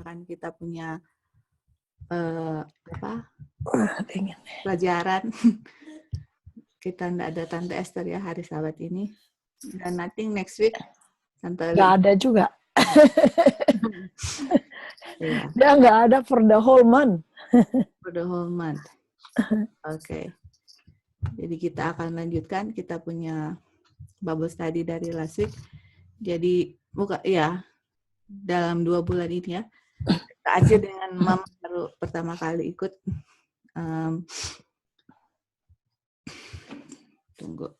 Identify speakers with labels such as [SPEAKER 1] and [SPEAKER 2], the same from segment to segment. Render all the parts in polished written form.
[SPEAKER 1] kan kita punya pelajaran. Kita nggak ada Tante Esther ya hari Sabat ini. Dan nothing next week. Tante
[SPEAKER 2] Nggak ada juga.
[SPEAKER 1] Iya.
[SPEAKER 2] Dia nggak ada for the whole month.
[SPEAKER 1] For the whole month. Oke. Jadi kita akan lanjutkan. Kita punya Bible study dari last week. Jadi dalam 2 bulan ini ya. Kak Acil dengan Mama baru pertama kali ikut. Tunggu.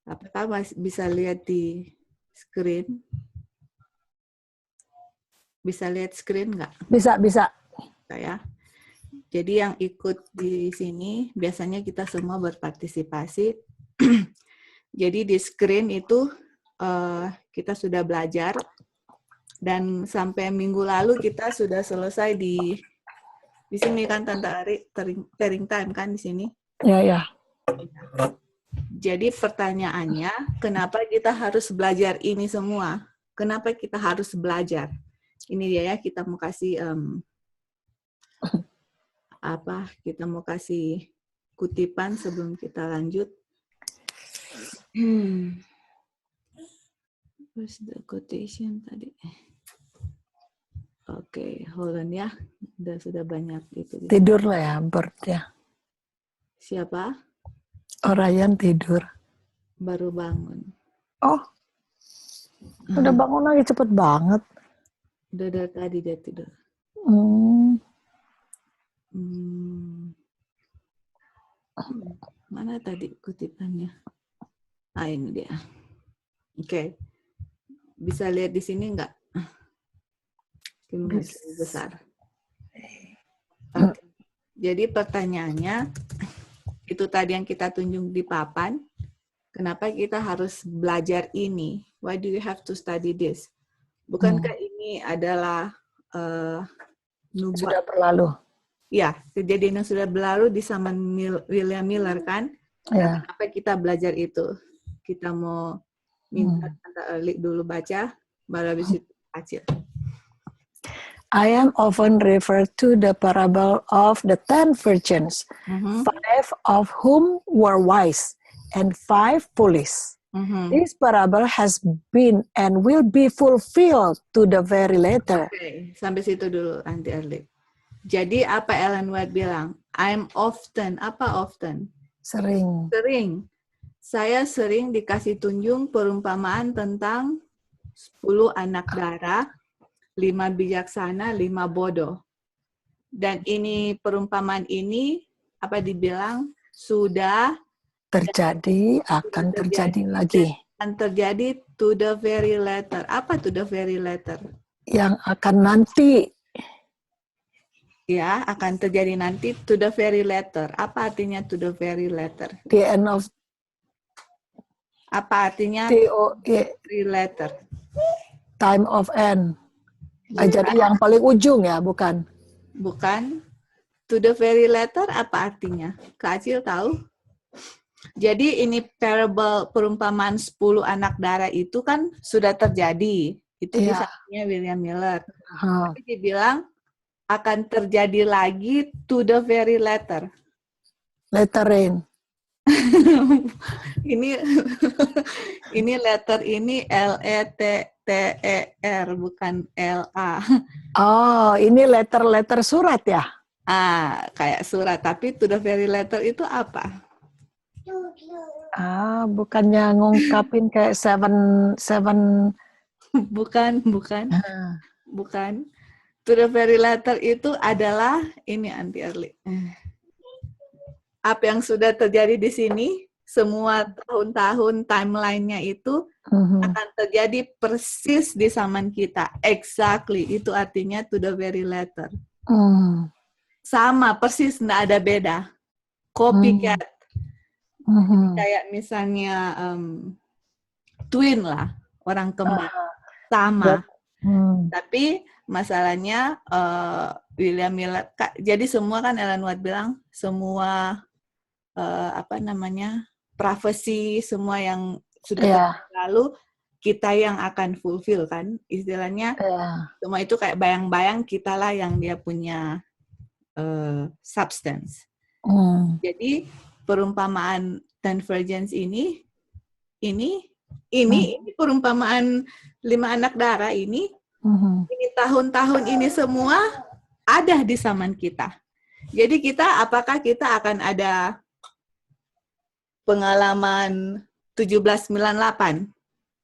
[SPEAKER 1] Apakah bisa lihat di screen? Bisa lihat screen nggak?
[SPEAKER 2] Bisa.
[SPEAKER 1] Ya. Jadi yang ikut di sini biasanya kita semua berpartisipasi. Jadi di screen itu kita sudah belajar dan sampai minggu lalu kita sudah selesai di sini kan Tante Ari, Sharing Time kan di sini.
[SPEAKER 2] Ya.
[SPEAKER 1] Jadi pertanyaannya, kenapa kita harus belajar ini semua? Kenapa kita harus belajar? Ini dia ya, kita mau kasih kita mau kasih kutipan sebelum kita lanjut. Where's the quotation tadi? Oke, hold on ya. Sudah banyak itu.
[SPEAKER 2] Tidur lah ya, Bert ya.
[SPEAKER 1] Siapa?
[SPEAKER 2] Ryan tidur.
[SPEAKER 1] Baru bangun.
[SPEAKER 2] Oh, udah bangun lagi cepet banget.
[SPEAKER 1] Udah dari tadi dia tidur. Mana tadi kutipannya? Ini dia. Oke. Bisa lihat di sini nggak? Besar. Okay. Jadi pertanyaannya, itu tadi yang kita tunjuk di papan, kenapa kita harus belajar ini? Why do you have to study this? Bukankah ini adalah nubuat?
[SPEAKER 2] Sudah berlalu.
[SPEAKER 1] Ya, kejadian yang sudah berlalu di zaman William Miller kan?
[SPEAKER 2] Ya.
[SPEAKER 1] Kenapa kita belajar itu? Kita mau minta Tante Erli dulu baca, baru habis itu Acil.
[SPEAKER 2] I am often referred to the parable of the 10 virgins, 5 of whom were wise and 5 foolish. This parable has been and will be fulfilled to the very letter.
[SPEAKER 1] Oke, sampai situ dulu Aunty Erli. Jadi apa Ellen White bilang? I'm often, apa often?
[SPEAKER 2] Sering.
[SPEAKER 1] Saya sering dikasih tunjuk perumpamaan tentang 10 anak darah, 5 bijaksana, 5 bodoh. Dan ini perumpamaan ini apa dibilang sudah
[SPEAKER 2] terjadi, akan terjadi lagi.
[SPEAKER 1] Akan terjadi to the very letter. Apa to the very letter?
[SPEAKER 2] Yang akan nanti.
[SPEAKER 1] Ya, akan terjadi nanti to the very letter. Apa artinya to the very letter?
[SPEAKER 2] The end of.
[SPEAKER 1] Apa artinya very letter?
[SPEAKER 2] Time of end. Jadi yang paling ujung ya, bukan?
[SPEAKER 1] Bukan. To the very letter apa artinya? Kak Acil tahu? Jadi ini parable perumpamaan 10 anak darah itu kan sudah terjadi. Itu di zamannya William Miller. Tapi dibilang akan terjadi lagi to the very letter.
[SPEAKER 2] Letterin.
[SPEAKER 1] ini letter ini LETTER bukan LA.
[SPEAKER 2] Oh, ini letter surat ya?
[SPEAKER 1] Kayak surat, tapi to the very letter itu apa?
[SPEAKER 2] Bukannya ngungkapin kayak seven.
[SPEAKER 1] Bukan. To the very letter itu adalah ini Aunty Erli. Apa yang sudah terjadi di sini, semua tahun-tahun timeline-nya itu akan terjadi persis di zaman kita. Exactly, itu artinya to the very letter. Sama, persis, nggak ada beda. Copycat. Kayak misalnya twin lah, orang kembar. Sama. Tapi masalahnya William Miller, jadi semua kan Ellen White bilang, semua prophecy, semua yang sudah lalu kita yang akan fulfill kan, istilahnya semua itu kayak bayang-bayang kita lah yang dia punya substance. Jadi perumpamaan ten virgins ini perumpamaan 5 anak darah ini tahun-tahun ini semua ada di zaman kita. Jadi apakah kita akan ada pengalaman 1798?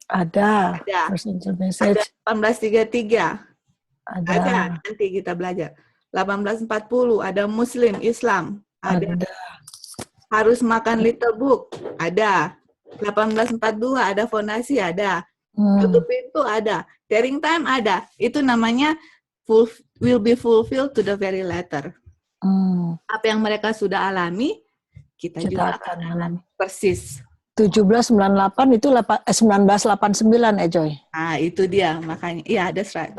[SPEAKER 2] Ada.
[SPEAKER 1] Ada.
[SPEAKER 2] First angel message.
[SPEAKER 1] Ada 1833.
[SPEAKER 2] Ada.
[SPEAKER 1] Nanti kita belajar. 1840 ada Muslim, Islam. Ada. Harus makan little book. Ada. 1842 ada fondasi, ada. Tutup pintu ada. Tearing time ada. Itu namanya will be fulfilled to the very letter. Apa yang mereka sudah alami, kita juga akan alami. Persis.
[SPEAKER 2] 1798 itu 1989 Joy.
[SPEAKER 1] Nah, itu dia makanya. Iya, that's right.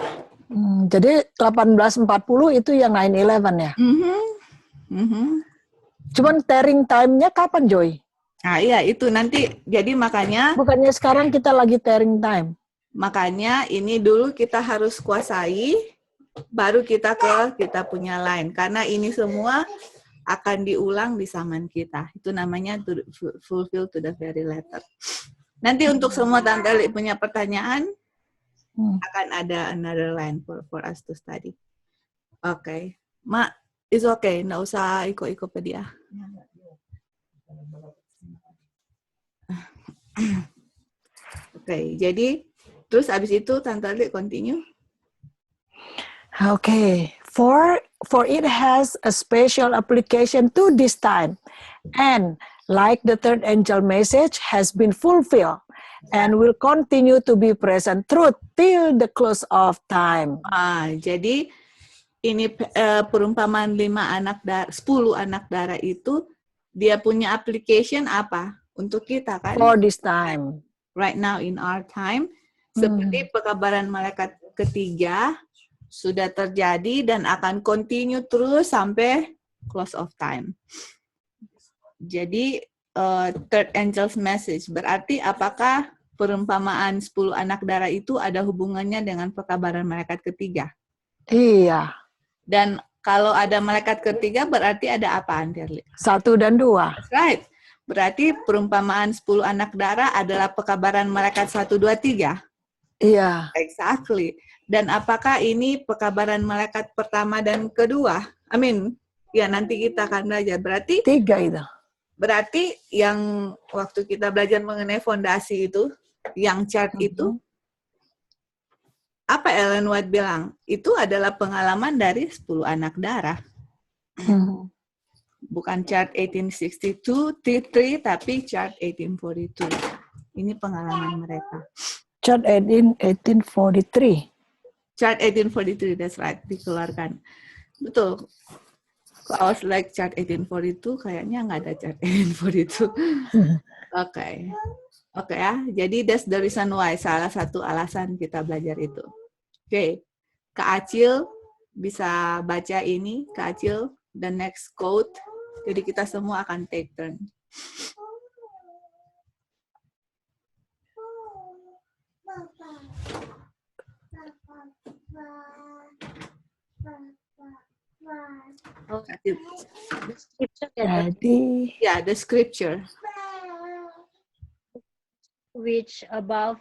[SPEAKER 2] Jadi 1840 itu yang 9/11 ya? Cuman tearing time-nya kapan Joy?
[SPEAKER 1] Nah, iya itu nanti. Jadi makanya.
[SPEAKER 2] Bukannya sekarang kita lagi tearing time?
[SPEAKER 1] Makanya ini dulu kita harus kuasai, baru kita punya line. Karena ini semua akan diulang di zaman kita. Itu namanya fulfill to the very letter. Nanti untuk semua Tante Li punya pertanyaan, akan ada another line for us to study. Oke. Mak, it's okay. Nggak usah ikut-ikut ke dia. Oke, jadi terus abis itu Tante Li continue.
[SPEAKER 2] Okay. For it has a special application to this time, and like the third angel message has been fulfilled and will continue to be present through till the close of time.
[SPEAKER 1] Jadi ini perumpamaan 10 anak darah itu dia punya application apa untuk kita kan?
[SPEAKER 2] For this time.
[SPEAKER 1] Right now in our time, seperti pekabaran malaikat ketiga sudah terjadi dan akan continue terus sampai close of time. Jadi third angel's message berarti apakah perumpamaan 10 anak darah itu ada hubungannya dengan pekabaran malaikat ketiga?
[SPEAKER 2] Iya.
[SPEAKER 1] Dan kalau ada malaikat ketiga berarti ada apa, Antirli?
[SPEAKER 2] 1 dan 2.
[SPEAKER 1] That's right. Berarti perumpamaan 10 anak darah adalah pekabaran malaikat 1, 2, 3.
[SPEAKER 2] Iya.
[SPEAKER 1] Exactly. Dan apakah ini pekabaran malaikat pertama dan kedua? Ya nanti kita akan belajar. Berarti
[SPEAKER 2] 3 itu.
[SPEAKER 1] Berarti yang waktu kita belajar mengenai fondasi itu, yang chart itu, apa Ellen White bilang? Itu adalah pengalaman dari 10 anak darah. Bukan chart 1862, T3, tapi chart 1842. Ini pengalaman mereka.
[SPEAKER 2] Chart 1843.
[SPEAKER 1] Chart 1843, that's right, dikeluarkan. Betul. I was like chart 1842, kayaknya nggak ada chart 1842. Oke ya, jadi that's the reason why, salah satu alasan kita belajar itu. Oke. Kak Acil bisa baca ini, Kak Acil, the next quote. Jadi kita semua akan take turn.
[SPEAKER 2] The scripture jadi
[SPEAKER 1] the scripture.
[SPEAKER 3] Which above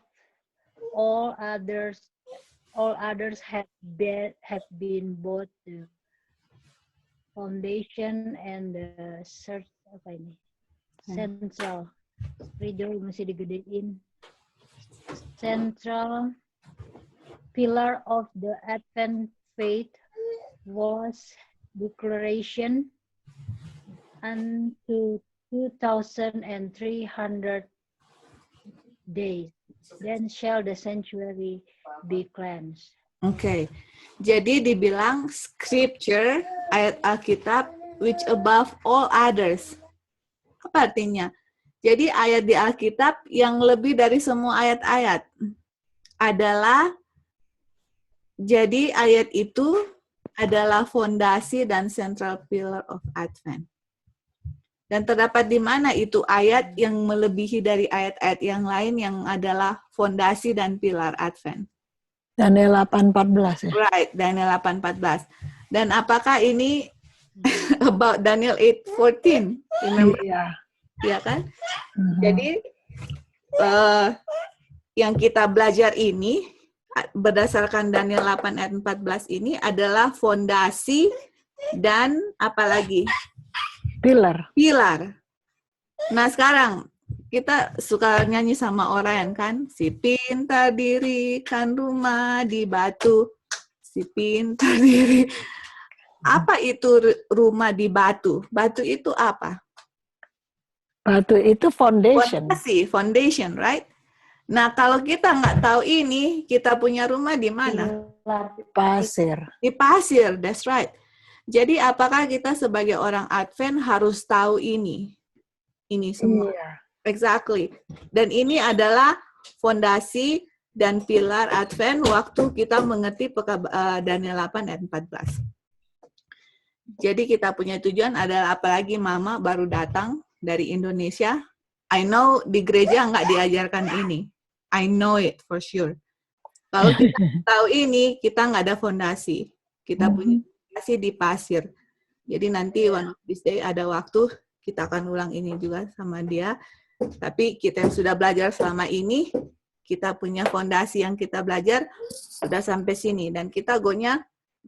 [SPEAKER 3] all others have been both the foundation and the central. Reader masih digedein. Central pillar of the Advent faith was declaration unto 2,300 days. Then shall the sanctuary be cleansed.
[SPEAKER 1] Oke. Jadi dibilang scripture, ayat Alkitab, which above all others. Apa artinya? Jadi ayat di Alkitab yang lebih dari semua ayat-ayat adalah, jadi ayat itu adalah fondasi dan central pillar of Advent. Dan terdapat di mana itu ayat yang melebihi dari ayat-ayat yang lain yang adalah fondasi dan pilar Advent?
[SPEAKER 2] Daniel 8:14 ya.
[SPEAKER 1] Right, Daniel 8:14. Dan apakah ini about Daniel 8:14? Remember?
[SPEAKER 2] Iya.
[SPEAKER 1] Ya kan? Jadi yang kita belajar ini berdasarkan Daniel 8 ayat 14 ini adalah fondasi dan apalagi?
[SPEAKER 2] Pilar.
[SPEAKER 1] Nah sekarang kita suka nyanyi sama orang kan, si pintar dirikan rumah di batu, si pintar diri. Apa itu rumah di batu? Batu itu apa?
[SPEAKER 2] Batu itu foundation.
[SPEAKER 1] Foundation, right? Nah kalau kita nggak tahu ini, kita punya rumah di mana?
[SPEAKER 2] Di pasir.
[SPEAKER 1] Di pasir, that's right. Jadi apakah kita sebagai orang Advent harus tahu ini? Ini semua.
[SPEAKER 2] Iya.
[SPEAKER 1] Exactly. Dan ini adalah fondasi dan pilar Advent waktu kita mengerti Daniel 8 ayat 14. Jadi kita punya tujuan adalah apalagi mama baru datang dari Indonesia. I know di gereja nggak diajarkan ini. I know it for sure. Kalau kita tahu ini, kita nggak ada fondasi. Kita punya fondasi di pasir. Jadi nanti one of this day ada waktu, kita akan ulang ini juga sama dia. Tapi kita yang sudah belajar selama ini, kita punya fondasi yang kita belajar, sudah sampai sini. Dan kita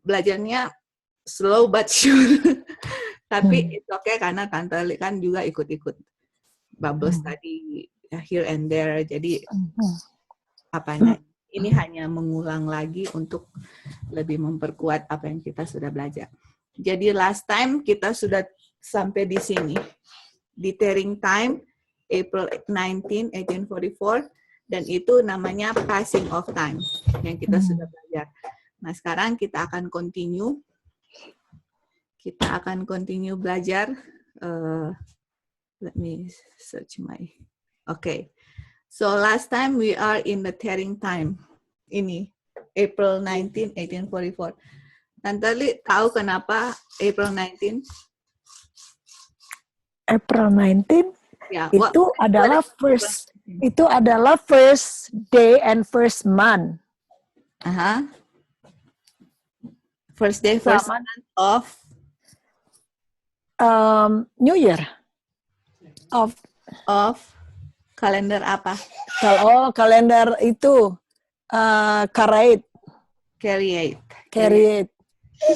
[SPEAKER 1] belajarnya slow but sure. Tapi it's okay karena Tante Li kan juga ikut-ikut Bible study here and there. Jadi ini hanya mengulang lagi untuk lebih memperkuat apa yang kita sudah belajar. Jadi last time kita sudah sampai di sini. Di tearing time, April 19, 1844. Dan itu namanya passing of time yang kita sudah belajar. Nah sekarang kita akan continue. Kita akan continue belajar. Let me search my... Okay. So last time we are in the tearing time. Ini, April 19, 1844. Tante Li tahu kenapa April 19?
[SPEAKER 2] April 19
[SPEAKER 1] Ya,
[SPEAKER 2] itu adalah first day and first month.
[SPEAKER 1] First day, first month of
[SPEAKER 2] New Year.
[SPEAKER 1] Of kalender apa?
[SPEAKER 2] Kalau kalender itu
[SPEAKER 1] Kariait.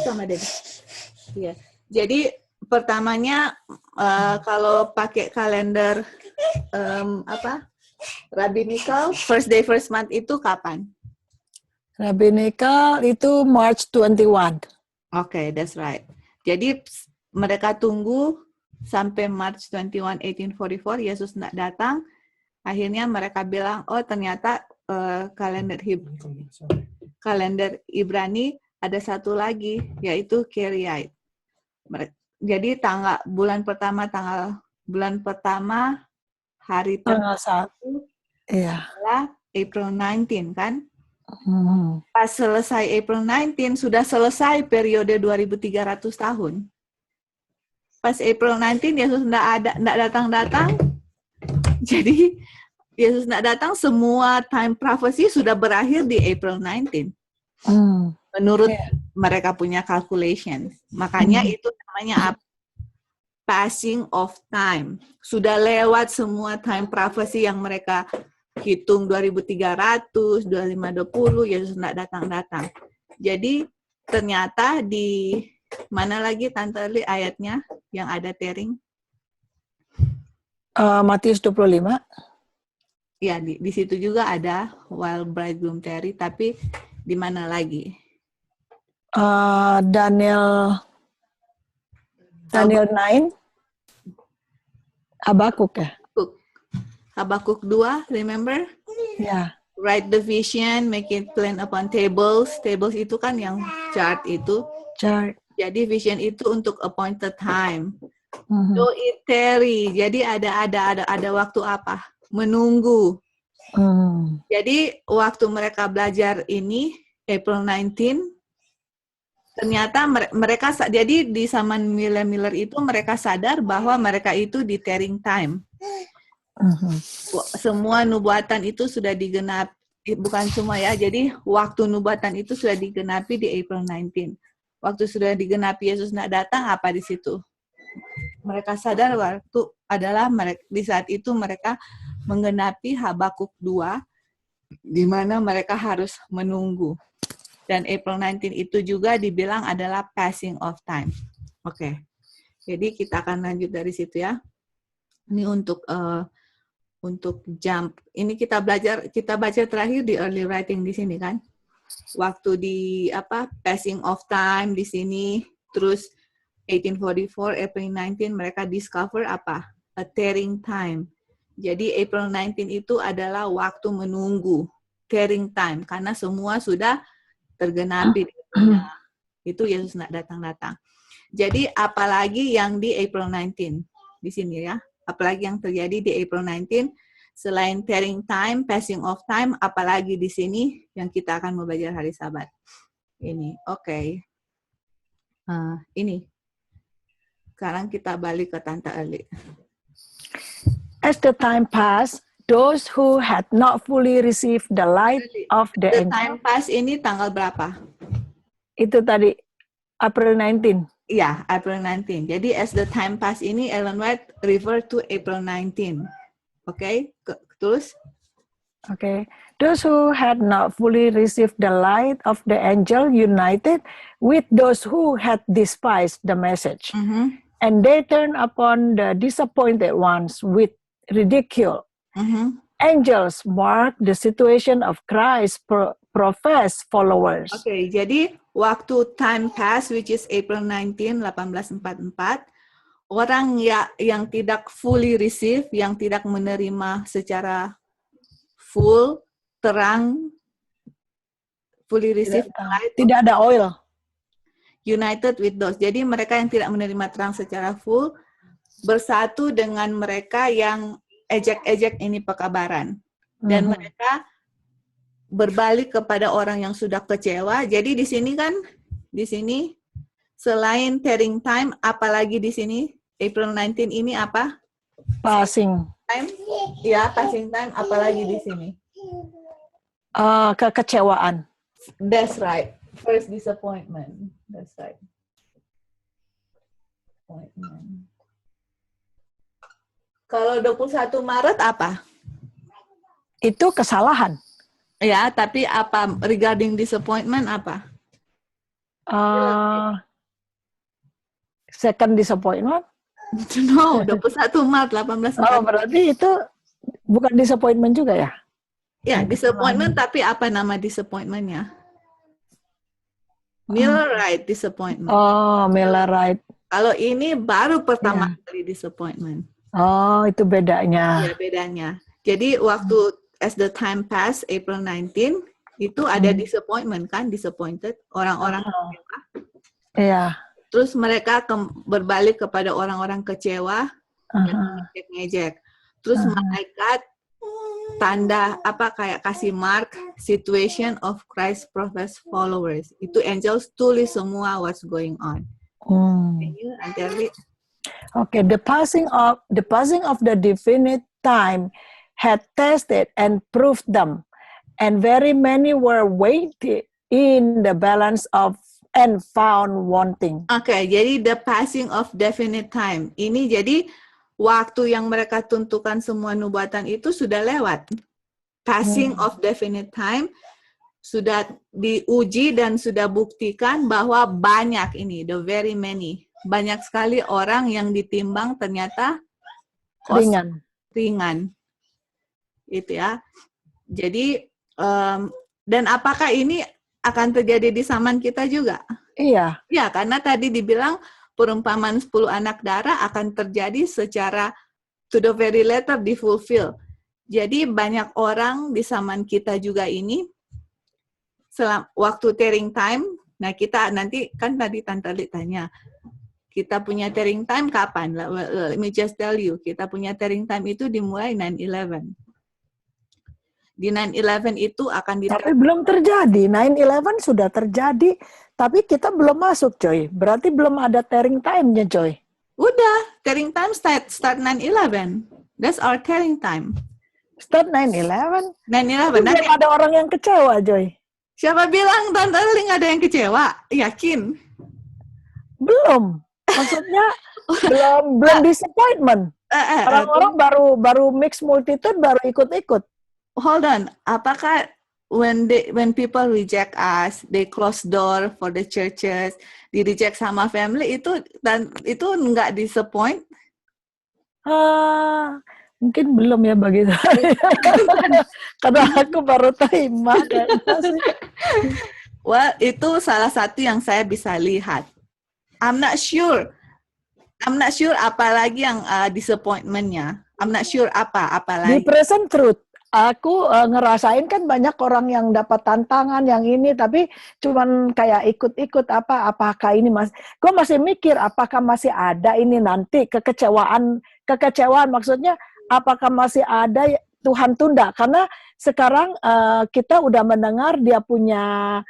[SPEAKER 1] Sama deh. Iya. Jadi pertamanya kalau pakai kalender rabbinical, first day first month itu kapan?
[SPEAKER 2] Rabbinical itu March 21.
[SPEAKER 1] Okay, that's right. Jadi mereka tunggu sampai March 21, 1844, Yesus tidak datang. Akhirnya mereka bilang, oh ternyata kalender Ibrani ada satu lagi, yaitu Kariait. Jadi bulan pertama hari
[SPEAKER 2] tanggal 1
[SPEAKER 1] adalah April 19 kan? Pas selesai April 19 sudah selesai periode 2300 tahun. Pas April 19 Yesus tidak datang. Jadi Yesus tidak datang, semua time prophecy sudah berakhir di April 19. Menurut mereka punya calculation. Makanya itu namanya passing of time. Sudah lewat semua time prophecy yang mereka hitung 2300, 2520, Yesus tidak datang. Jadi ternyata di mana lagi Tante Li ayatnya yang ada tearing?
[SPEAKER 2] Matius 25.
[SPEAKER 1] Ya, di situ juga ada while bridegroom tarry, tapi di mana lagi?
[SPEAKER 2] Daniel 9. Habakuk ya?
[SPEAKER 1] Habakuk 2, remember?
[SPEAKER 2] Ya.
[SPEAKER 1] Write the vision, make it plain upon tables. Tables itu kan yang chart itu.
[SPEAKER 2] Chart.
[SPEAKER 1] Jadi vision itu untuk appointed time. So it tarry. Jadi ada waktu apa? Menunggu. Jadi waktu mereka belajar ini April 19 ternyata mereka, jadi di zaman Miller itu mereka sadar bahwa mereka itu di tearing time. Semua nubuatan itu sudah digenapi, bukan semua ya, jadi waktu nubuatan itu sudah digenapi di April 19. Waktu sudah digenapi Yesus nak datang, apa di situ? Mereka sadar waktu adalah di saat itu mereka menggenapi Habakuk 2, di mana mereka harus menunggu. Dan April 19 itu juga dibilang adalah passing of time. Oke. Jadi kita akan lanjut dari situ ya. Ini untuk jump. Ini kita baca terakhir di early writing di sini kan. Waktu di passing of time di sini, terus 1844 April 19 mereka discover apa? A tearing time. Jadi April 19 itu adalah waktu menunggu, tearing time, karena semua sudah tergenapi. Itu Yesus nak datang. Jadi apalagi yang di April 19 di sini ya, apalagi yang terjadi di April 19 selain tearing time, passing of time, apalagi di sini yang kita akan belajar hari Sabat. Ini, oke. Ini. Sekarang kita balik ke Tante Eli.
[SPEAKER 2] As the time passed, those who had not fully received the light of the angel.
[SPEAKER 1] Time pass ini tanggal berapa?
[SPEAKER 2] Itu tadi April 19.
[SPEAKER 1] Iya, April 19. Jadi as the time pass ini Ellen White refer to April 19. Oke, terus?
[SPEAKER 2] Okay. Those who had not fully received the light of the angel united with those who had despised the message. And they turned upon the disappointed ones with ridicule. Angels mark the situation of Christ's professed followers.
[SPEAKER 1] Oke, jadi waktu time pass, which is April 19, 1844, orang yang tidak fully receive, yang tidak menerima secara full, terang, fully receive,
[SPEAKER 2] tidak ada oil.
[SPEAKER 1] United with those. Jadi mereka yang tidak menerima terang secara full, bersatu dengan mereka yang ejek-ejek ini pekabaran. Dan mereka berbalik kepada orang yang sudah kecewa. Jadi di sini selain tearing time, apalagi di sini April 19 ini apa?
[SPEAKER 2] Passing
[SPEAKER 1] time. Ya, passing time, apalagi di sini?
[SPEAKER 2] Kekecewaan.
[SPEAKER 1] That's right. First disappointment. That's right. Disappointment. Kalau 21 Maret apa?
[SPEAKER 2] Itu kesalahan.
[SPEAKER 1] Ya, tapi apa regarding disappointment apa?
[SPEAKER 2] Second disappointment?
[SPEAKER 1] No, 21 Maret 1844.
[SPEAKER 2] Oh, berarti itu bukan disappointment juga ya?
[SPEAKER 1] Ya, disappointment, tapi apa nama disappointment-nya? Millerite disappointment.
[SPEAKER 2] Oh, Millerite.
[SPEAKER 1] Kalau ini baru pertama kali disappointment.
[SPEAKER 2] Oh, itu bedanya.
[SPEAKER 1] Ya, bedanya. Jadi waktu as the time pass, April 19, itu ada disappointment kan, disappointed, orang-orang kecewa.
[SPEAKER 2] Iya.
[SPEAKER 1] Terus mereka berbalik kepada orang-orang kecewa, ngejek-ngejek. Terus malaikat tanda kayak kasih mark situation of Christ professed followers. Itu angels tulis semua what's going on.
[SPEAKER 2] Okay, the passing of the definite time had tested and proved them, and very many were weighed in the balance of and found wanting.
[SPEAKER 1] Okay, jadi the passing of definite time. Ini jadi waktu yang mereka tentukan semua nubuatan itu sudah lewat. Passing of definite time sudah diuji dan sudah buktikan bahwa banyak ini, the very many. Banyak sekali orang yang ditimbang ternyata ringan. Itu ya. Jadi, dan apakah ini akan terjadi di zaman kita juga?
[SPEAKER 2] Iya.
[SPEAKER 1] Ya, karena tadi dibilang perumpamaan 10 anak darah akan terjadi secara to the very letter di fulfill. Jadi banyak orang di zaman kita juga ini, waktu tearing time, nah kita nanti kan tadi Tante Li tanya, kita punya tearing time kapan? Let me just tell you, kita punya tearing time itu dimulai 9/11. Di 9/11 itu akan
[SPEAKER 2] Tapi belum terjadi. 9/11 sudah terjadi, tapi kita belum masuk, Joy. Berarti belum ada tearing time-nya, Joy.
[SPEAKER 1] Udah, tearing time start 9/11. That's our tearing time.
[SPEAKER 2] Start 9/11.
[SPEAKER 1] 9/11.
[SPEAKER 2] Nanti belum ada orang yang kecewa, Joy.
[SPEAKER 1] Siapa bilang Tante Eling ada yang kecewa? Yakin?
[SPEAKER 2] Belum. Maksudnya belum disappointment. Orang-orang baru mixed multitude baru ikut-ikut.
[SPEAKER 1] Hold on. Apakah when people reject us, they close door for the churches, di reject sama family itu nggak disappoint?
[SPEAKER 2] Mungkin belum ya bagi saya. Karena aku baru terima.
[SPEAKER 1] Well, itu salah satu yang saya bisa lihat. I'm not sure apalagi yang disappointment-nya. I'm not sure apalagi.
[SPEAKER 2] Di present truth, aku ngerasain kan banyak orang yang dapat tantangan yang ini, tapi cuman kayak ikut-ikut apakah ini gue masih mikir apakah masih ada ini nanti kekecewaan maksudnya apakah masih ada Tuhan tunda, karena sekarang kita udah mendengar dia punya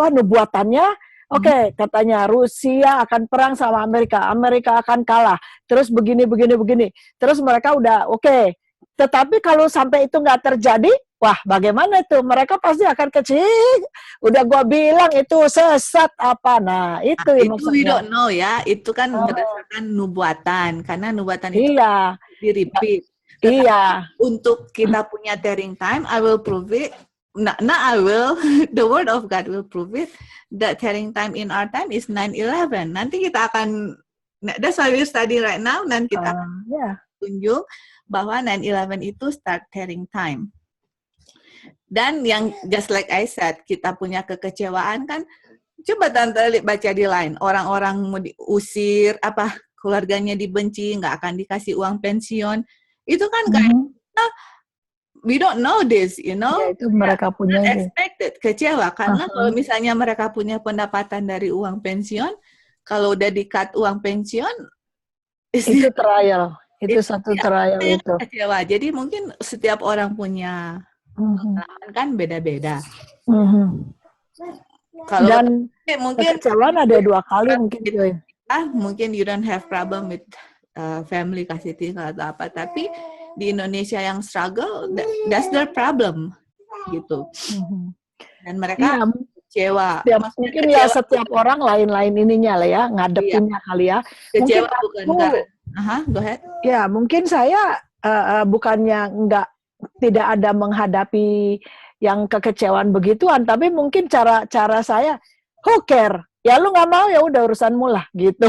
[SPEAKER 2] nubuatannya. Oke, katanya Rusia akan perang sama Amerika akan kalah. Terus begini. Terus mereka udah oke. Tetapi kalau sampai itu nggak terjadi, wah bagaimana itu? Mereka pasti akan kecil. Udah gua bilang itu sesat apa. Nah, itu
[SPEAKER 1] maksudnya. We don't know ya. Itu kan berdasarkan nubuatan. Karena nubuatan itu di-repeat.
[SPEAKER 2] Iya.
[SPEAKER 1] Untuk kita punya tearing time, I will prove it. I will. The word of God will prove it. That tearing time in our time is 9/11. Nanti kita akan, that's why we study right now, dan kita tunjuk bahwa 9/11 itu start tearing time. Dan yang just like I said, kita punya kekecewaan kan, coba Tante baca di line, orang-orang mau diusir, keluarganya dibenci, nggak akan dikasih uang pensiun, itu kan kayak, we don't know this, you know.
[SPEAKER 2] Ya, itu mereka punya
[SPEAKER 1] expected, kecewa karena kalau misalnya mereka punya pendapatan dari uang pensiun, kalau udah di-cut uang pensiun,
[SPEAKER 2] itu trial, itu satu trial itu.
[SPEAKER 1] Kecewa. Jadi mungkin setiap orang punya pengalaman kan beda-beda. Kalau
[SPEAKER 2] dan mungkin kecewaan ada 2 kali mungkin.
[SPEAKER 1] Mungkin you don't have problem with family kasih tinggal atau apa, tapi di Indonesia yang struggle, that's their problem, gitu. Dan mereka kecewa.
[SPEAKER 2] Ya, mungkin kecewa. Ya setiap orang lain-lain ininya lah ya, ngadepinnya kali ya.
[SPEAKER 1] Kecewa mungkin bukan go ahead.
[SPEAKER 2] Ya, mungkin saya bukannya tidak ada menghadapi yang kekecewaan begituan, tapi mungkin cara saya, who care? Ya lu nggak mau ya udah urusanmu lah, gitu.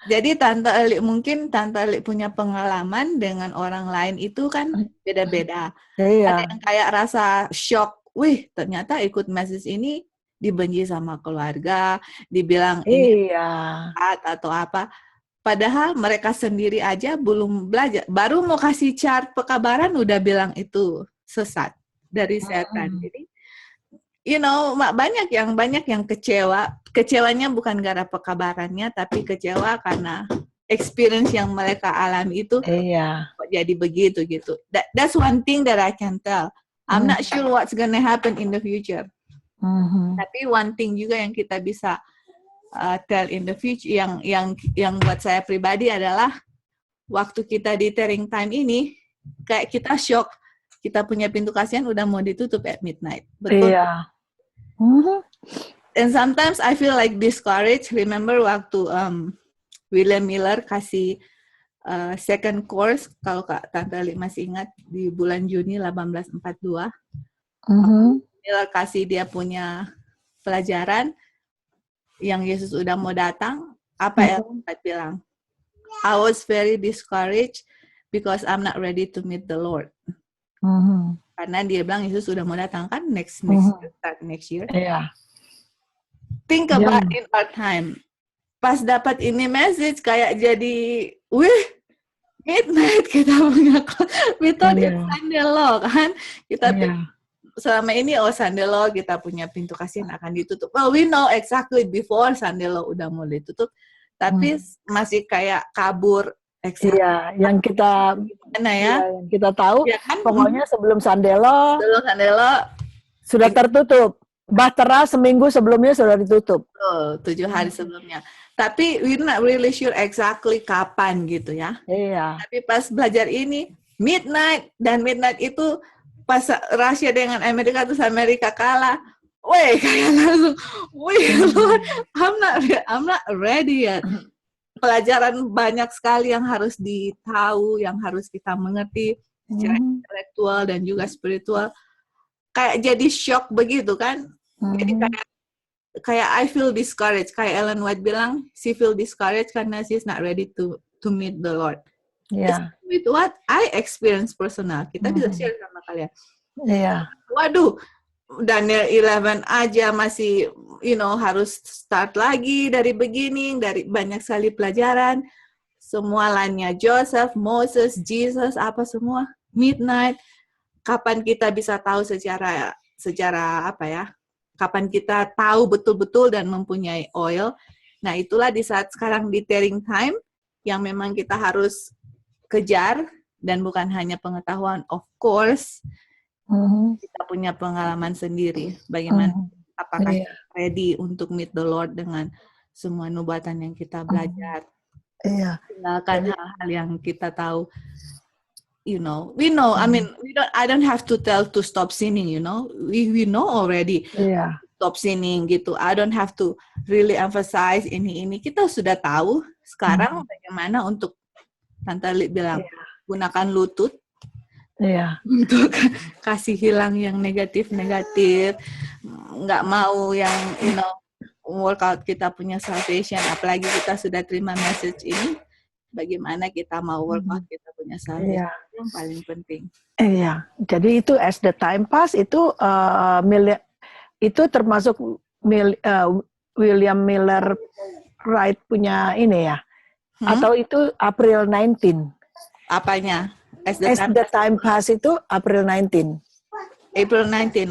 [SPEAKER 1] Jadi Tante Eli punya pengalaman dengan orang lain itu kan beda-beda. Ada yang kayak rasa shock, wih ternyata ikut message ini dibenci sama keluarga, dibilang ini atau apa. Padahal mereka sendiri aja belum belajar, baru mau kasih chart pekabaran udah bilang itu sesat dari setan. Jadi you know, banyak yang kecewanya bukan gara pekabarannya, tapi kecewa karena experience yang mereka alami itu jadi begitu gitu. That's one thing that I can tell. I'm not sure what's gonna happen in the future. Tapi one thing juga yang kita bisa tell in the future, yang buat saya pribadi adalah waktu kita di tearing time ini, kayak kita shock, kita punya pintu kasihan udah mau ditutup at midnight. Betul. And sometimes I feel like discouraged. Remember waktu William Miller kasih second course, kalau Tante Li masih ingat, di bulan Juni 1842. Miller kasih dia punya pelajaran yang Yesus udah mau datang. Apa yang Tante bilang? I was very discouraged because I'm not ready to meet the Lord. Karena dia bilang Yesus sudah mau datang kan next year. Think about in our time. Pas dapat ini message kayak jadi, midnight kita punya, we thought it's Sunday law kan. Kita selama ini Sunday law kita punya pintu kasihan akan ditutup. Well, we know exactly before Sunday law udah mau ditutup, tapi masih kayak kabur Exactly.
[SPEAKER 2] Iya, yang kita
[SPEAKER 1] Gimana ya?
[SPEAKER 2] yang kita tahu,
[SPEAKER 1] Ya kan?
[SPEAKER 2] pokoknya sebelum Sandelo
[SPEAKER 1] Sebelum Sandelo
[SPEAKER 2] sudah tertutup. Bahtera seminggu sebelumnya sudah ditutup.
[SPEAKER 1] 7 hari sebelumnya. Tapi we're not really sure exactly kapan gitu ya.
[SPEAKER 2] Iya.
[SPEAKER 1] Tapi pas belajar ini midnight, dan midnight itu pas Rusia dengan Amerika, terus Amerika kalah. Weh, kayak langsung, Lord, I'm not ready yet. Pelajaran banyak sekali yang harus ditahu, yang harus kita mengerti secara intelektual dan juga spiritual. Kayak jadi shock begitu kan. Jadi kayak I feel discouraged. Kayak Ellen White bilang, she feel discouraged karena she's not ready to meet the Lord.
[SPEAKER 2] Yeah.
[SPEAKER 1] With what I experience personal. Kita bisa share sama kalian.
[SPEAKER 2] Iya.
[SPEAKER 1] Waduh, Daniel 11 aja masih harus start lagi dari beginning, dari banyak sekali pelajaran. Semua lainnya Joseph, Moses, Jesus, apa semua. Midnight. Kapan kita bisa tahu secara apa ya? Kapan kita tahu betul-betul dan mempunyai oil. Nah, itulah di saat sekarang di tearing time yang memang kita harus kejar, dan bukan hanya pengetahuan, of course. Kita punya pengalaman sendiri. Bagaimana apakah kita ready untuk meet the Lord dengan semua nubuatan yang kita belajar.
[SPEAKER 2] Iya.
[SPEAKER 1] Tinggalkan hal-hal yang kita tahu. We know. I mean, I don't have to tell to stop sinning. We know already.
[SPEAKER 2] Iya.
[SPEAKER 1] Stop sinning gitu. I don't have to really emphasize ini. Kita sudah tahu. Sekarang bagaimana untuk Tante Li bilang gunakan lutut.
[SPEAKER 2] Iya.
[SPEAKER 1] Untuk kasih hilang yang negatif-negatif, nggak mau yang workout kita punya salvation, apalagi kita sudah terima message ini, bagaimana kita mau workout kita punya salvation, yang paling penting.
[SPEAKER 2] Iya, jadi itu as the time pass itu termasuk William Miller Wright punya ini ya, atau itu April 19?
[SPEAKER 1] Apanya?
[SPEAKER 2] As the time pass itu April 19.
[SPEAKER 1] April 19,